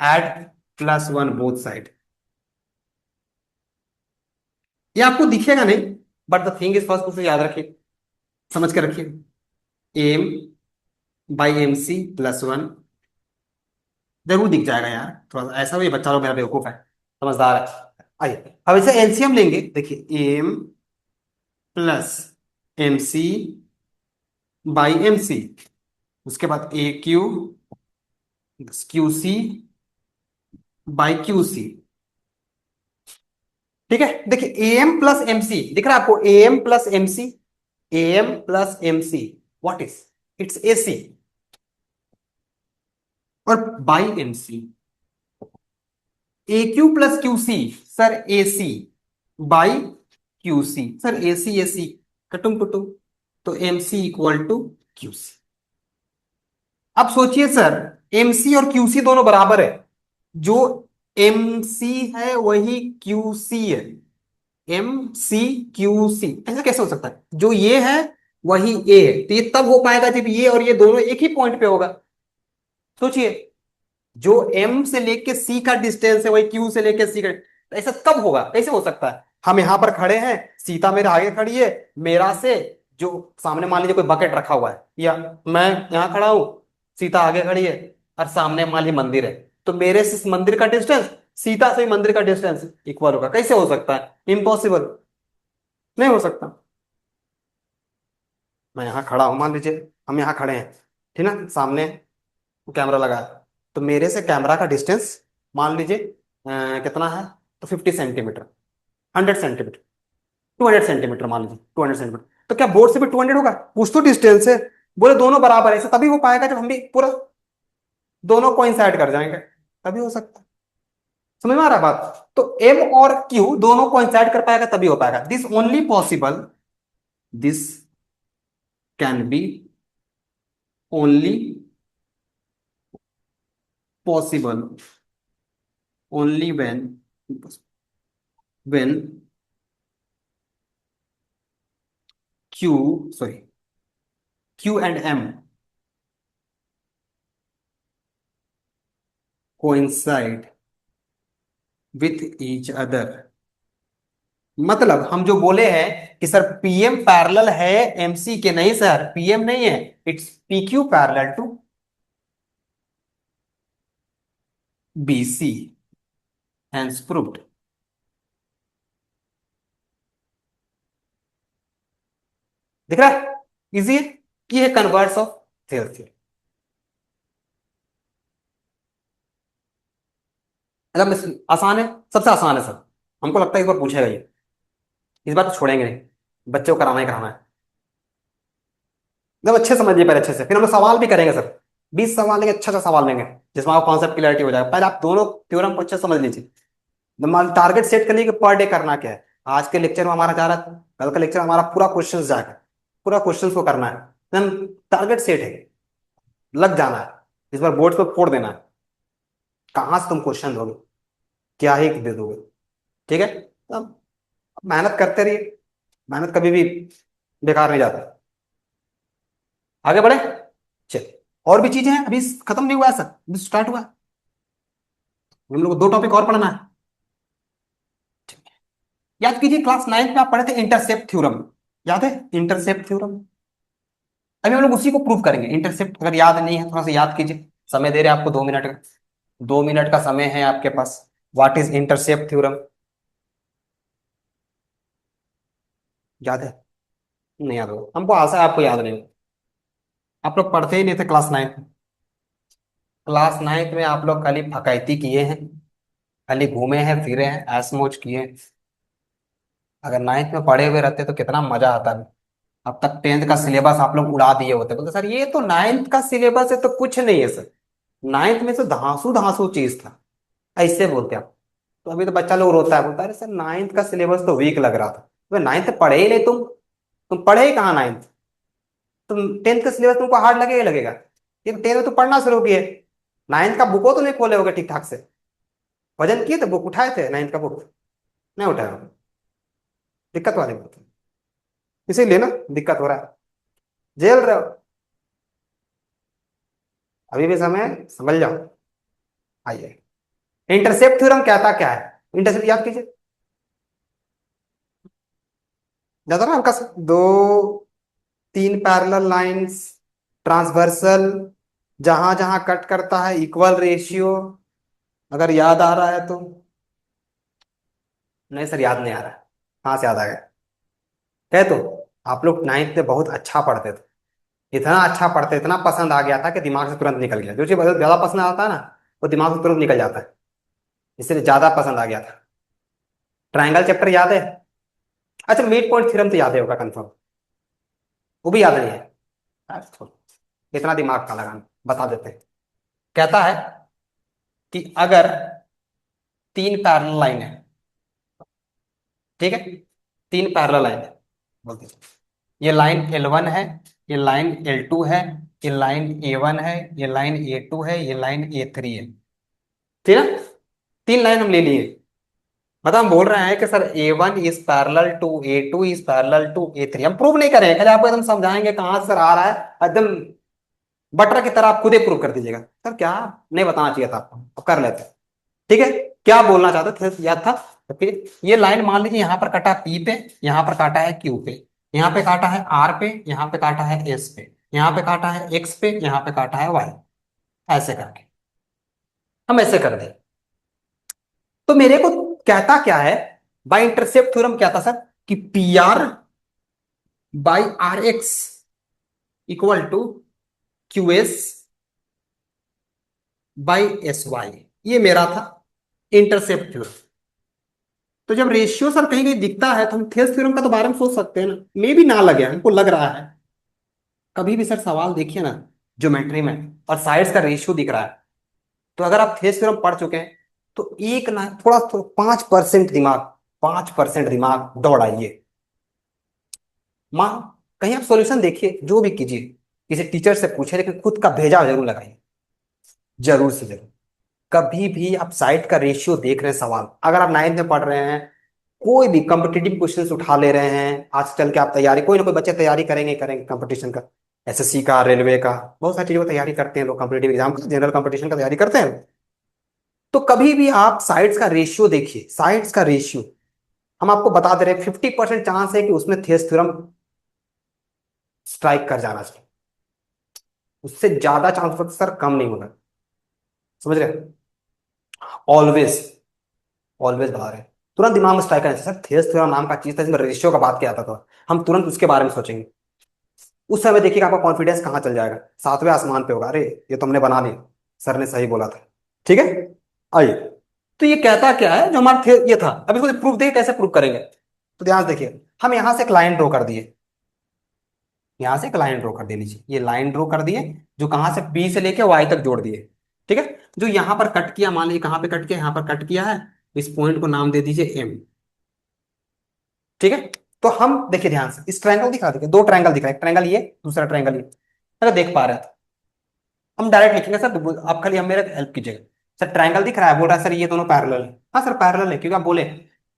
Add +1 both side. ये आपको दिखेगा नहीं, but the thing is first उसे याद रखिए, समझ के रखिए। एम बाई एम सी +1 जरूर दिख जाएगा यार, थोड़ा सा ऐसा भी बच्चा लोग मेरा बेवकूफ है, समझदार है। आइए अब इसे एलसीएम लेंगे, देखिए M plus M C by M C, उसके बाद A Q Q C by Q C. ठीक है, देखिए एम प्लस एम सी दिख रहा है आपको, M plus M C, M plus M C, what is, it's A C. और by M C, A Q plus Q C, sir A C, by Q C, sir A C कटुम कुटुम, तो M C equal to Q C. अब सोचिए sir, M C और Q C दोनों बराबर है, जो एम सी है वही क्यू सी है, एम सी क्यू सी, ऐसा कैसे हो सकता है? जो ये है वही ए है, तो ये तब हो पाएगा जब ये और ये दोनों एक ही पॉइंट पे होगा। सोचिए, जो एम से लेके सी का डिस्टेंस है वही क्यू से लेके सी का, तो ऐसा कब होगा, कैसे हो सकता है? हम यहां पर खड़े हैं, सीता मेरे आगे खड़ी है, मेरा से जो सामने मान लीजिए कोई बकेट रखा हुआ है, या मैं यहाँ खड़ा हूं, सीता आगे खड़ी है, और सामने मान लीजिए मंदिर है, तो मेरे से इस मंदिर का डिस्टेंस सीता से मंदिर का डिस्टेंस इक्वल होगा, कैसे हो सकता है? इम्पॉसिबल, नहीं हो सकता। मैं यहाँ खड़ा हूं, मान लीजिए हम यहाँ खड़े हैं, ठीक ना, सामने कैमरा लगा है, तो मेरे से कैमरा का डिस्टेंस मान लीजिए कितना है, तो 50 सेंटीमीटर, 100 सेंटीमीटर, 200 सेंटीमीटर, मान लीजिए 200 सेंटीमीटर, तो क्या बोर्ड से भी 200 होगा? कुछ तो डिस्टेंस है। बोले दोनों बराबर है, ऐसे तभी हो पाएगा जब हम भी पूरा दोनों कोइंसाइड कर जाएंगे, तभी हो सकता है। समझ में आ रहा है बात? तो एम और क्यू दोनों कोइंसाइड कर पाएगा तभी हो पाएगा। This only possible, this can be only possible only when Q, sorry, Q and M coincide with each other. मतलब हम जो बोले हैं कि सर पीएम पैरेलल है एमसी के, नहीं सर, पीएम नहीं है, it's PQ parallel to BC, hence proved. दिख रहा है? इजी है, ये है कन्वर्स ऑफ थ्योरी। आसान है, सबसे आसान है सर, हमको लगता है एक बार पूछेगा ये, इस बार तो छोड़ेंगे नहीं, बच्चों को कराना ही कराना है। जब अच्छे समझिए पहले, अच्छे से, फिर हम लोग सवाल भी करेंगे सर, 20 सवाल लेंगे, अच्छा अच्छा सवाल लेंगे, जिसमें आपको कॉन्सेप्ट क्लियरिटी हो जाएगा। पहले आप दोनों थ्योरम को अच्छे से समझ लीजिए। टारगेट सेट करने के पर डे करना क्या है, आज के लेक्चर में हमारा जा रहा है, कल का लेक्चर हमारा पूरा क्वेश्चन जाएगा, पूरा क्वेश्चन को करना है। देन टारगेट सेट है, लग जाना है, इस बार बोर्ड पे फोड़ देना है। कहाँ से तुम क्वेश्चन दोगे, क्या ही दे दोगे? ठीक है, अब मेहनत करते रहिए, मेहनत कभी भी बेकार नहीं जाता। आगे बढ़े, चल, और भी चीजें हैं, अभी खत्म नहीं हुआ है सर, अभी स्टार्ट हुआ है, हम लोग को 2 टॉपिक और पढ़ना है। याद कीजिए क्लास 9th में आप पढ़े थे इंटरसेप्ट थ्योरम, याद है इंटरसेप्ट थ्योरम? अभी हम लोग उसी को प्रूव करेंगे, इंटरसेप्ट। अगर याद नहीं है थोड़ा सा याद कीजिए, समय दे रहे हैं आपको 2 मिनट का, 2 मिनट का समय है आपके पास। What is intercept theorem? याद है? नहीं याद होगा, हमको आशा है आपको याद नहीं होगा, आप लोग पढ़ते ही नहीं थे क्लास 9th में। क्लास 9th में आप लोग खाली फकैती किए हैं, खाली घूमे हैं फिरे हैं, ऐश मौज किए हैं। अगर 9th में पढ़े हुए रहते तो कितना मजा आता। अब तक 10th का सिलेबस आप लोग उड़ा दिए होते, बोलते सर ये तो 9th का सिलेबस है, तो कुछ नहीं है सर, 9th में तो धांसू धांसू चीज था, ऐसे बोलते आप। तो अभी तो बच्चा लोग रोता है, बोलता है अरे सर 9th का सिलेबस तो वीक लग रहा था। तो 9th पढ़े ही नहीं तुम पढ़े ही कहाँ 9th? तुम 10th का सिलेबस तुमको हार्ड लगेगा ही लगेगा, ये 10th में तो पढ़ना शुरू किए, 9th का बुको तो नहीं खोले होगे ठीक ठाक से, वजन किए थे, बुक उठाए थे 9th का बुक? नहीं उठाए होगे, दिक्कत वाली बात है, इसीलिए ना दिक्कत हो रहा है, जेल रहे हो। अभी भी समय है, समझ जाओ। आइए, इंटरसेप्ट थ्योरम कहता क्या है? इंटरसेप्ट याद कीजिए, ज्यादा ना हल्का सा, दो तीन पैरेलल लाइंस ट्रांसवर्सल, जहां जहां कट करता है इक्वल रेशियो, अगर याद आ रहा है तो। नहीं सर याद नहीं आ रहा है, कहाँ से याद आ गया? है तो, आप लोग 9th में बहुत अच्छा पढ़ते थे, इतना अच्छा पढ़ते, इतना पसंद आ गया था कि दिमाग से तुरंत निकल गया, जो चीज बहुत ज्यादा पसंद आता है ना, वो दिमाग से तुरंत निकल जाता है, इसलिए ज्यादा पसंद आ गया था। ट्रायंगल चैप्टर याद है? अच्छा, मिड पॉइंट थ्योरम तो याद ही होगा कंफर्म, वो भी याद नहीं है? अरे छोड़ो, इतना दिमाग का लगाना, बता देते हैं। कहता है कि अगर 3 पैरेलल लाइन है, ठीक है, 3 पैरेलल लाइन है, बोलते हैं, ये लाइन L1 है, ये लाइन L2 है, ये लाइन A1 है, ये लाइन A2 है, ये लाइन A3 है, ठीक है, 3 लाइन हम ले लिए। मतलब हम बोल रहे हैं कि sir A1 is parallel to A2 is parallel to A3, हम प्रूव नहीं करेंगे, खाली आपको एकदम समझाएंगे कहां से सर आ रहा है, एकदम बटर की तरह आप खुद ही प्रूव कर दीजिएगा। सर क्या नहीं बताना चाहिए था आपको, अब कर लेते हैं। ठीक है, क्या बोलना चाहते थे याद था? तो फिर ये लाइन मान लीजिए यहाँ पर कटा पी पे, यहाँ पर काटा है क्यू पे, यहाँ पे काटा है आर पे, यहाँ पे काटा है एस पे, यहाँ पे काटा है एक्स पे, यहाँ पे काटा है वाई। ऐसे करके हम ऐसे कर दें। तो मेरे को कहता क्या है, बाय इंटरसेप्ट थ्योरम क्या था सर, कि P R by R X equal to Q S by S Y. ये मेरा था इंटरसेप्ट थ्योरम। तो जब रेशियो सर कहीं कहीं दिखता है तो हम थेल्स थ्योरम का तो बारे में सोच सकते हैं ना, मे भी ना लगे, हमको लग रहा है। कभी भी सर सवाल देखिए ना ज्योमेट्री में और साइड्स का रेशियो दिख रहा है, तो अगर आप थेल्स थ्योरम पढ़ चुके हैं तो एक ना थोड़ा 5% दिमाग, 5% दिमाग दौड़ाइए। माँ कहीं आप सॉल्यूशन देखिए, जो भी कीजिए, किसी टीचर से पूछे, लेकिन खुद का भेजा जरूर लगाइए, जरूर से जरूर। कभी भी आप साइड का रेशियो देख रहे हैं सवाल, अगर आप नाइन्थ में पढ़ रहे हैं, कोई भी कॉम्पिटिटिव क्वेश्चंस उठा ले रहे हैं, आज चल के आप तैयारी, कोई ना कोई बच्चे तैयारी करेंगे करेंगे कंपटीशन का, एसएससी का, रेलवे का, बहुत सारी चीजों की तैयारी करते हैं लोग, कॉम्पिटिटिव एग्जाम का, जनरल कंपटीशन का तैयारी करते हैं। तो कभी भी आप साइड्स का रेशियो देखिए, साइड्स का रेशियो हम आपको बता दे रहे हैं 50% चांस है कि उसमें थेस थ्योरम स्ट्राइक कर जाना चाहिए, उससे ज्यादा चांस सर कम नहीं होगा। समझ रहे? ऑलवेज, ऑलवेज बता रहे हैं, तुरंत दिमाग में स्ट्राइक करना चाहिए। सर थेस थ्योरम नाम का चीज था, इसमें रेशियो का बात किया था, तो हम तुरंत उसके बारे में सोचेंगे। उस समय देखिएगा आपका कॉन्फिडेंस कहाँ चल जाएगा, सातवें आसमान पे होगा, अरे ये तो हमने बना लिया, सर ने सही बोला था। ठीक है, आइए। तो ये कहता क्या है, जो हमारा ये था, अब इसको प्रूफ देखिए कैसे प्रूफ करेंगे। तो ध्यान से देखिए, हम यहां से एक लाइन ड्रॉ कर दिए, यहां से एक लाइन ड्रॉ कर दे लीजिए, ये लाइन ड्रॉ कर दिए, जो कहां से पी से लेके वाई तक जोड़ दिए। ठीक है, जो यहां पर कट किया, मान लीजिए कहां पे कट किया, यहां पर कट किया है, इस पॉइंट को नाम दे दीजिए एम। ठीक है, तो हम देखिए ध्यान से, इस ट्रायंगल दिखा, देखिए दो ट्रायंगल दिख रहा है, एक ट्रायंगल ये, दूसरा ट्रायंगल ये, अगर देख पा रहे हैं, हम डायरेक्ट लिखेंगे सर, तो आप खाली हम मेरे हेल्प कीजिएगा। सर ट्रायंगल दिख रहा है, बोल रहा है सर ये दोनों पैरेलल है। हाँ सर पैरेलल है, क्योंकि आप बोले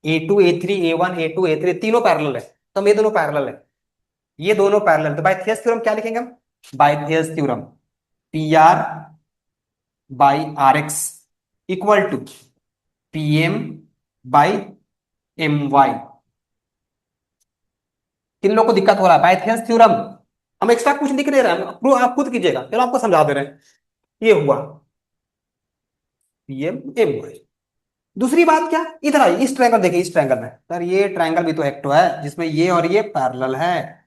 A2 A3 A1 A2 A3 तीनों पैरेलल है, तो हम ये दोनों पैरेलल है, ये दोनों पैरेलल, तो बाय थियरम थ्योरम क्या लिखेंगे हम, by theorem theorem P R by R X equal to P M by M Y. किन लोगों को दिक्कत हो रहा है, बाय थियरम थ्योरम, हम एक्स्ट्रा कुछ लिख नहीं रहे हैं, आप खुद कीजिएगा, चलो आपको समझा दे रहे हैं। ये हुआ पी एम एम वाई। दूसरी बात क्या, इधर आइए, इस ट्रायंगल देखिए, इस ट्रायंगल में सर ये ट्रायंगल भी तो एक्टो है, जिसमें ये और ये पैरेलल है,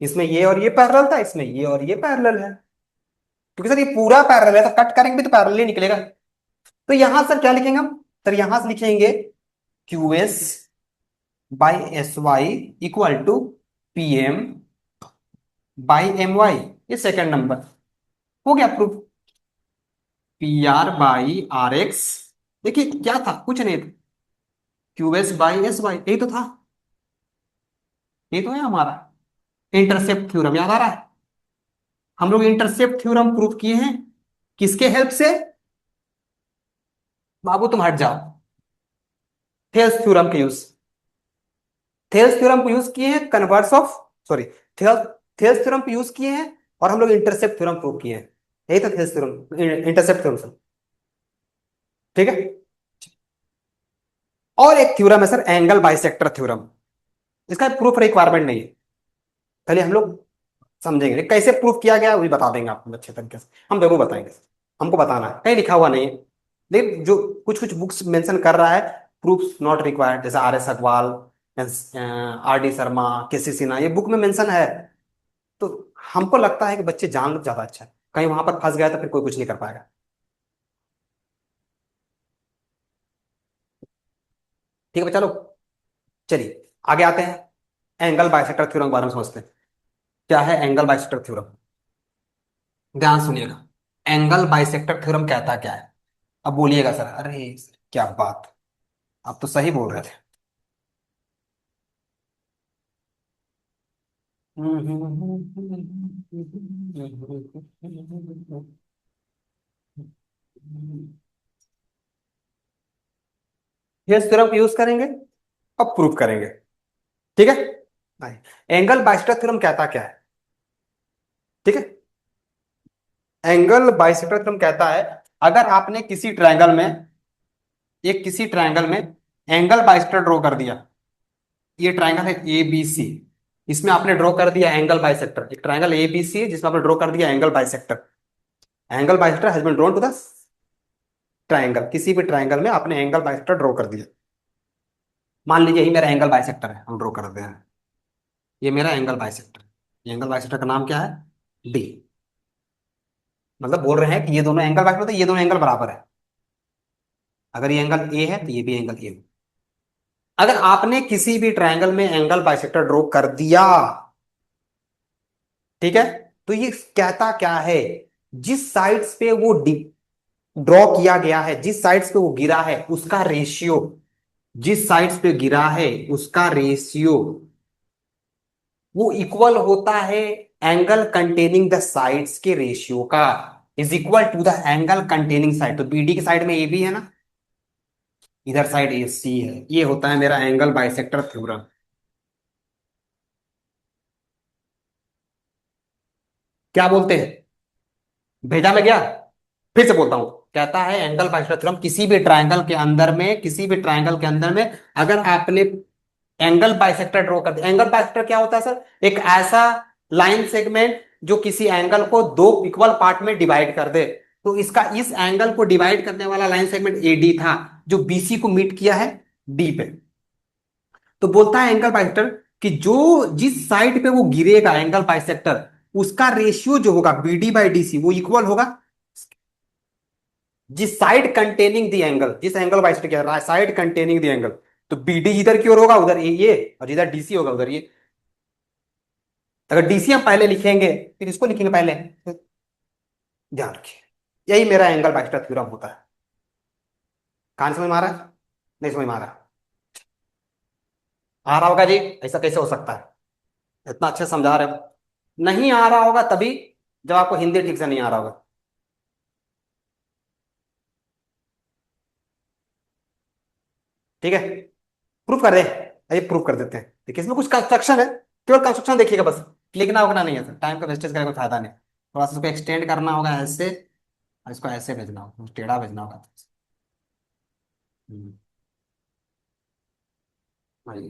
इसमें ये और ये पैरेलल था, इसमें ये और ये पैरेलल है, क्योंकि सर ये पूरा पैरेलल है, तो कट करेंगे भी तो पैरेलल ही निकलेगा। तो यहां सर क्या लिखेंगे हम, सर यहां से लिखेंगे Q S by S Y equal to P M by M Y. ये सेकंड नंबर हो गया proof, P R by R X, देखिए क्या था, कुछ नहीं था, Q S by S Y, यही तो था, ये तो है हमारा इंटरसेप्ट थ्योरम, याद आ रहा है? हम लोग इंटरसेप्ट थ्योरम प्रूफ किए हैं, किसके हेल्प से? बाबू तुम हट जाओ, थेल्स थ्योरम के यूज, थेल्स थ्योरम को यूज किए हैं, converse of, sorry, Thales theorem को यूज किए हैं, और हम लोग इंटरसेप्ट थ्योरम प्रूव किए हैं, यही था थेल्स थ्योरम, इंटरसेप्ट थ्योरम। ठीक है, और एक थ्योरम है सर एंगल बाइसेक्टर थ्योरम, इसका प्रूफ रिक्वायरमेंट नहीं है, पहले हम लोग समझेंगे कैसे प्रूफ किया गया, वही बता देंगे आपको अच्छे तरीके से, हम जरूर बताएंगे, हमको बताना है, कहीं लिखा हुआ नहीं है, लेकिन जो कुछ कुछ बुक्स मेंशन कर रहा है, प्रूफ नॉट रिक्वायर्ड, जैसे R S Agarwal, R D Sharma, K C Sinha, ये बुक में मेंशन है। तो हमको लगता है कि बच्चे जान लो ज्यादा अच्छा है, कहीं वहां पर फंस गया तो फिर कोई कुछ नहीं कर पाएगा। ठीक है चलो, चलिए आगे आते हैं, एंगल बाइसेक्टर थ्योरम के बारे में समझते हैं। क्या है एंगल बाइसेक्टर थ्योरम, ध्यान सुनिएगा, एंगल बाइसेक्टर थ्योरम कहता क्या है? अब बोलिएगा सर, अरे सर, क्या बात, आप तो सही बोल रहे थे। ये थ्योरम को यूज करेंगे, अब प्रूफ करेंगे। ठीक है, एंगल बाइसेक्टर थ्योरम कहता क्या है? ठीक है। एंगल बाइसेक्टर थ्योरम कहता है, अगर आपने किसी ट्रायंगल में एंगल बाइसेक्टर ड्रॉ कर दिया, ये ट्रायंगल है ए बी सी, इसमें आपने ड्रॉ कर दिया एंगल बाइसेक्टर, एक ट्रायंगल ए बी सी है जिसमें आपने ड्रॉ कर दिया angle bisector. Angle bisector has been drawn to the triangle, किसी भी ट्रायंगल में आपने एंगल बाइसेक्टर ड्रॉ कर दिया। मान लीजिए यही मेरा एंगल बाइसेक्टर है, हम ड्रॉ कर रहे हैं, ये मेरा एंगल बाइसेक्टर। ये एंगल बाइसेक्टर का नाम क्या है? डी। मतलब बोल रहे हैं कि ये दोनों एंगल बाइसेक्टर, तो ये दोनों एंगल बराबर है। अगर ये एंगल ए है तो ये भी एंगल ए। अगर आपने किसी भी ट्रायंगल में एंगल बाइसेक्टर ड्रॉ कर दिया, ठीक है, तो ये कहता क्या है, जिस साइड्स पे वो ड्रॉ किया गया है, जिस साइड्स पे वो गिरा है उसका रेशियो, जिस साइड्स पे गिरा है उसका रेशियो वो इक्वल होता है एंगल कंटेनिंग द साइड्स के रेशियो का, is equal to the angle containing side. तो बीडी की साइड में ए बी है ना, इधर साइड ए सी है, ये होता है मेरा एंगल बाइसेक्टर थ्योरम। क्या बोलते हैं? भेजा में गया? फिर से बोलता हूं, कहता है एंगल बाइसेक्टर थ्योरम, किसी भी ट्रायंगल के अंदर में अगर आपने एंगल बाइसेक्टर ड्रॉ कर दिया। एंगल बाइसेक्टर क्या होता है सर? एक ऐसा लाइन सेगमेंट जो किसी एंगल को दो इक्वल पार्ट में डिवाइड कर दे। तो इसका इस एंगल को डिवाइड करने वाला लाइन सेगमेंट एडी था, जो बीसी को मीट किया है डी पे। तो बोलता है एंगल बाइसेक्टर कि जो जिस साइड पे वो गिरेगा एंगल बाइसेक्टर, उसका रेशियो जो होगा बीडी बाई डीसी वो इक्वल होगा जिस साइड कंटेनिंग द एंगल, जिस एंगल बाइसेक्टर किया साइड कंटेनिंग द एंगल। तो बीडी इधर की ओर होगा, उधर ये, और इधर डीसी होगा उधर ये। अगर डीसी हम पहले लिखेंगे फिर इसको लिखेंगे पहले, तो ध्यान रखिए, यही मेरा एंगल बाइसेक्टर थ्योरम होता है। कहां समझ में आ रहा है? नहीं समझ में आ रहा? आ रहा होगा जी, ऐसा कैसे हो सकता है? इतना अच्छे से समझा रहे हो। नहीं आ रहा होगा तभी जब आपको हिंदी ठीक से नहीं आ रहा होगा। ठीक है, प्रूफ कर दे। ये प्रूफ कर देते हैं, देखिए इसमें कुछ कंस्ट्रक्शन है, केवल कंस्ट्रक्शन देखिएगा बस, लिखना उखना नहीं है सर, टाइम का वेस्टेज करने का कोई फायदा नहीं। थोड़ा सा इसको एक्सटेंड करना होगा ऐसे, और इसको ऐसे भेजना होगा, टेढ़ा भेजना होगा। हम्म, वही।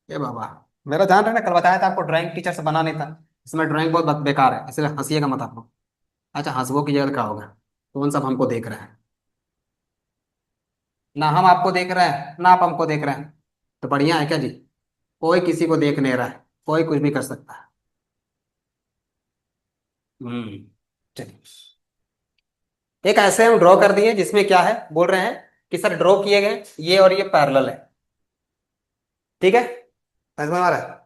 ये बाबा, मेरा ध्यान रखना, कल बताया था आपको ड्राइंग टीचर से बना नहीं था, इसमें ड्राइंग बहुत बेकार है, इसलिए हंसीएगा मत आप लोग। अच्छा, हंसबो की जगह क्या होगा, कौन सब हमको देख रहे हैं? ना हम आपको देख रहे हैं ना आप हमको देख रहे हैं, तो बढ़िया है क्या जी? कोई किसी को देख नहीं रहा है, कोई कुछ भी कर सकता है। हम्म। चलिए, एक ऐसे हम ड्रॉ कर दिए जिसमें क्या है, बोल रहे हैं कि सर ड्रॉ किए गए ये और ये पैरेलल है। ठीक है, समझ में आ रहा है?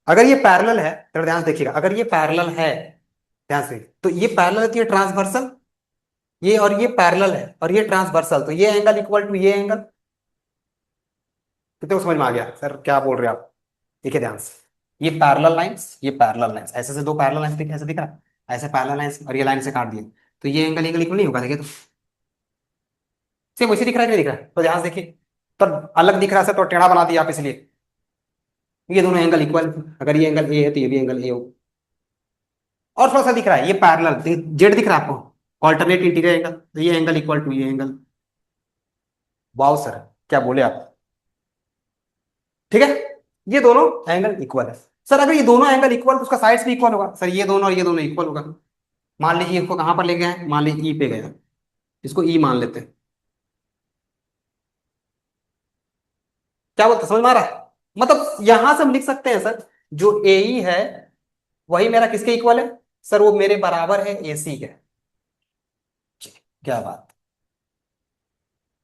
अगर ये पैरेलल है तो ध्यान से देखिएगा, अगर ये पैरेलल है, ध्यान से, तो ये पैरेलल है तो ये ट्रांसवर्सल, ये और ये पैरेलल है और ये ट्रांसवर्सल, तो ये एंगल इक्वल टू ये एंगल। कितने को समझ में आ गया सर, क्या बोल रहे हैं आप? देखिए ध्यान से, ये पैरेलल लाइंस, ये पैरेलल लाइंस, ऐसे से दो पैरेलल लाइंस दिख, ऐसे दिख रहा है, ऐसे पैरेलल लाइंस और ये लाइन से काट दिए, तो ये एंगल एंगल इक्वल नहीं होगा। देखिए तो सेम वैसे दिख रहा है कि नहीं दिख रहा है? तो ध्यान से देखिए, तो अलग दिख रहा है सर, तो टेढ़ा बना दिया आप इसलिए। ये दोनों एंगल इक्वल, अगर ये एंगल ए है तो ये भी एंगल ए हो। और थोड़ा सा दिख रहा है, ये पैरेलल जेड दिख रहा है आपको, ऑल्टरनेट इंटीरियर एंगल, तो ये एंगल इक्वल टू ये एंगल। वाओ सर, क्या बोले आप? ठीक है, ये दोनों एंगल इक्वल है। सर अगर ये दोनों एंगल इक्वल तो उसका साइड्स भी इक्वल होगा सर, ये दोनों और ये दोनों इक्वल होगा। मान लीजिए इसको कहां पर ले गए हैं, मान लीजिए ई पे गए हैं, इसको ई मान लेते हैं। क्या बोलते हैं? समझ में आ रहा है? मतलब यहां से हम लिख सकते हैं सर, जो ए ई है वही मेरा किसके इक्वल है सर, वो मेरे बराबर है ए सी के। क्या बात।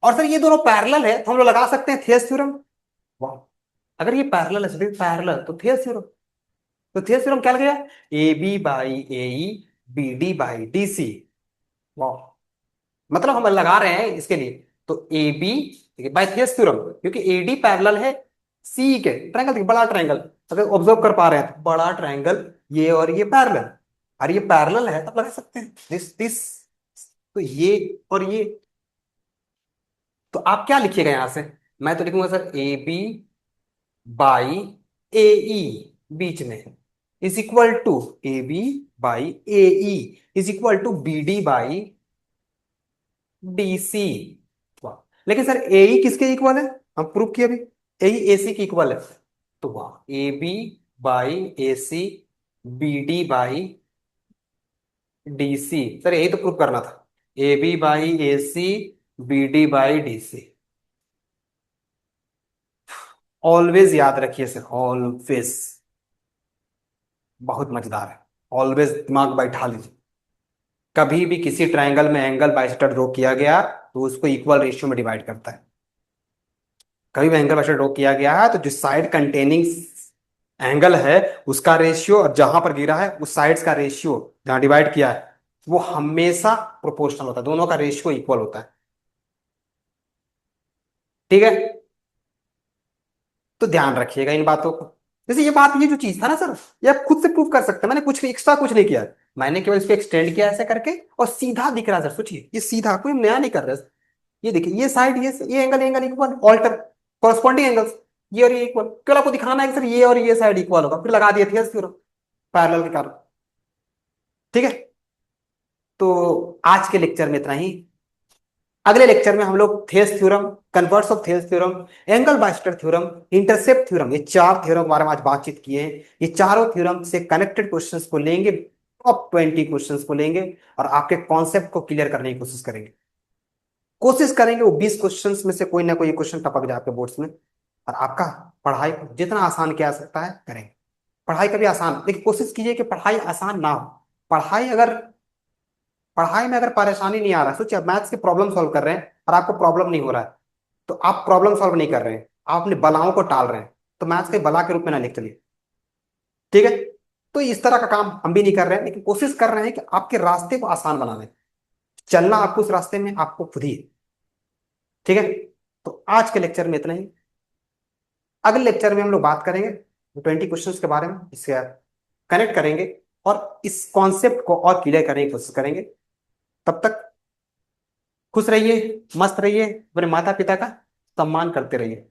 और सर ये दोनों पैरेलल है तो हम लोग लगा सकते हैं थेस थ्योरम। वाह, अगर ये पैरेलल है, पैरेलल तो थेस थ्योरम। तो थेस थ्योरम क्या लगेगा? A B by A E, B D by D C. वाह, मतलब हम लगा रहे हैं इसके लिए, तो A B by Thales theorem, क्योंकि ए डी पैरेलल है सी के ट्रायंगल, देखिए बड़ा ट्रायंगल, अगर ऑब्जर्व कर पा रहे हैं तो बड़ा ट्रायंगल, ये और ये पैरेलल, और ये पैरेलल है तब लगा सकते हैं दिस, तो ये और ये। तो आप क्या लिखिएगा यहां से? मैं तो लिखूंगा sir A B by A E, बीच में, is equal to A B by A E is equal to B D by D C. लेकिन सर ए ई किसके इक्वल है? हम प्रूव किए अभी, ए ई ए सी की इक्वल है। तो वाह, A B by A C B D by D C, sir यही तो प्रूव करना था। A B by A C B D by D C. Always याद रखिए सर, ऑलवेज, बहुत मजेदार है। ऑलवेज दिमाग बैठा लीजिए। कभी भी किसी ट्रायंगल में एंगल बाइसेक्टर ड्रॉ किया गया तो उसको इक्वल रेशियो में डिवाइड करता है। कभी भी एंगल बाइसेक्टर ड्रॉ किया गया है तो जो साइड कंटेनिंग एंगल है उसका रेशियो, और जहां पर गिरा है उस साइड्स का रेशियो जहां डिवाइड किया है, वो हमेशा प्रोपोर्शनल होता है, दोनों का रेशियो इक्वल होता है। ठीक है, तो ध्यान रखिएगा इन बातों को। जैसे ये बात, ये जो चीज था ना सर, ये आप खुद से प्रूव कर सकते हैं, मैंने कुछ भी एक्स्ट्रा कुछ नहीं किया। मैंने केवल इसको एक्सटेंड किया ऐसे करके, और सीधा दिख रहा है सर, सोचिए ये सीधा, कोई नया नहीं कर रहे। ये देखिए, ये साइड, ये angle angle equal, alter corresponding angles, ये और ये इक्वल। केवल आपको दिखाना है कि सर ये और ये साइड इक्वल होगा, फिर लगा दिए थे थ्योरम पैरेलल के कारण। ठीक है, तो आज के लेक्चर में इतना ही। अगले लेक्चर में हम लोग Thales theorem, converse of Thales theorem, angle bisector theorem, intercept theorem, ये चार थ्योरम के बारे में आज बातचीत किए हैं। ये चारों थ्योरम से कनेक्टेड क्वेश्चंस को लेंगे, टॉप 20 क्वेश्चंस को लेंगे, और आपके कॉन्सेप्ट को क्लियर करने की कोशिश करेंगे। कोशिश करेंगे वो 20 क्वेश्चंस में से कोई ना कोई क्वेश्चन टपक जाए आपके बोर्ड्स में, और आपका पढ़ाई को जितना आसान किया जा सकता है करेंगे। पढ़ाई कभी आसान, लेकिन कोशिश कीजिए कि पढ़ाई आसान ना हो। पढ़ाई अगर पढ़ाई में अगर परेशानी नहीं आ रहा है, सोचिए आप मैथ्स के प्रॉब्लम सॉल्व कर रहे हैं और आपको प्रॉब्लम नहीं हो रहा है, तो आप प्रॉब्लम सॉल्व नहीं कर रहे हैं, आप अपनी बलाओं को टाल रहे हैं, तो मैथ्स के बला के रूप में ना लिख चलिए। ठीक है, तो इस तरह का काम हम भी नहीं कर रहे हैं, लेकिन कोशिश कर रहे हैं कि आपके रास्ते को आसान बना दें। चलना आपको उस रास्ते में आपको खुद ही है। ठीक है, तो आज के लेक्चर में इतना ही। अगले लेक्चर में हम लोग बात करेंगे 20 क्वेश्चंस के बारे में, इससे कनेक्ट करेंगे और इस कॉन्सेप्ट को और क्लियर करने की कोशिश करेंगे। तब तक खुश रहिए, मस्त रहिए, अपने माता पिता का सम्मान करते रहिए।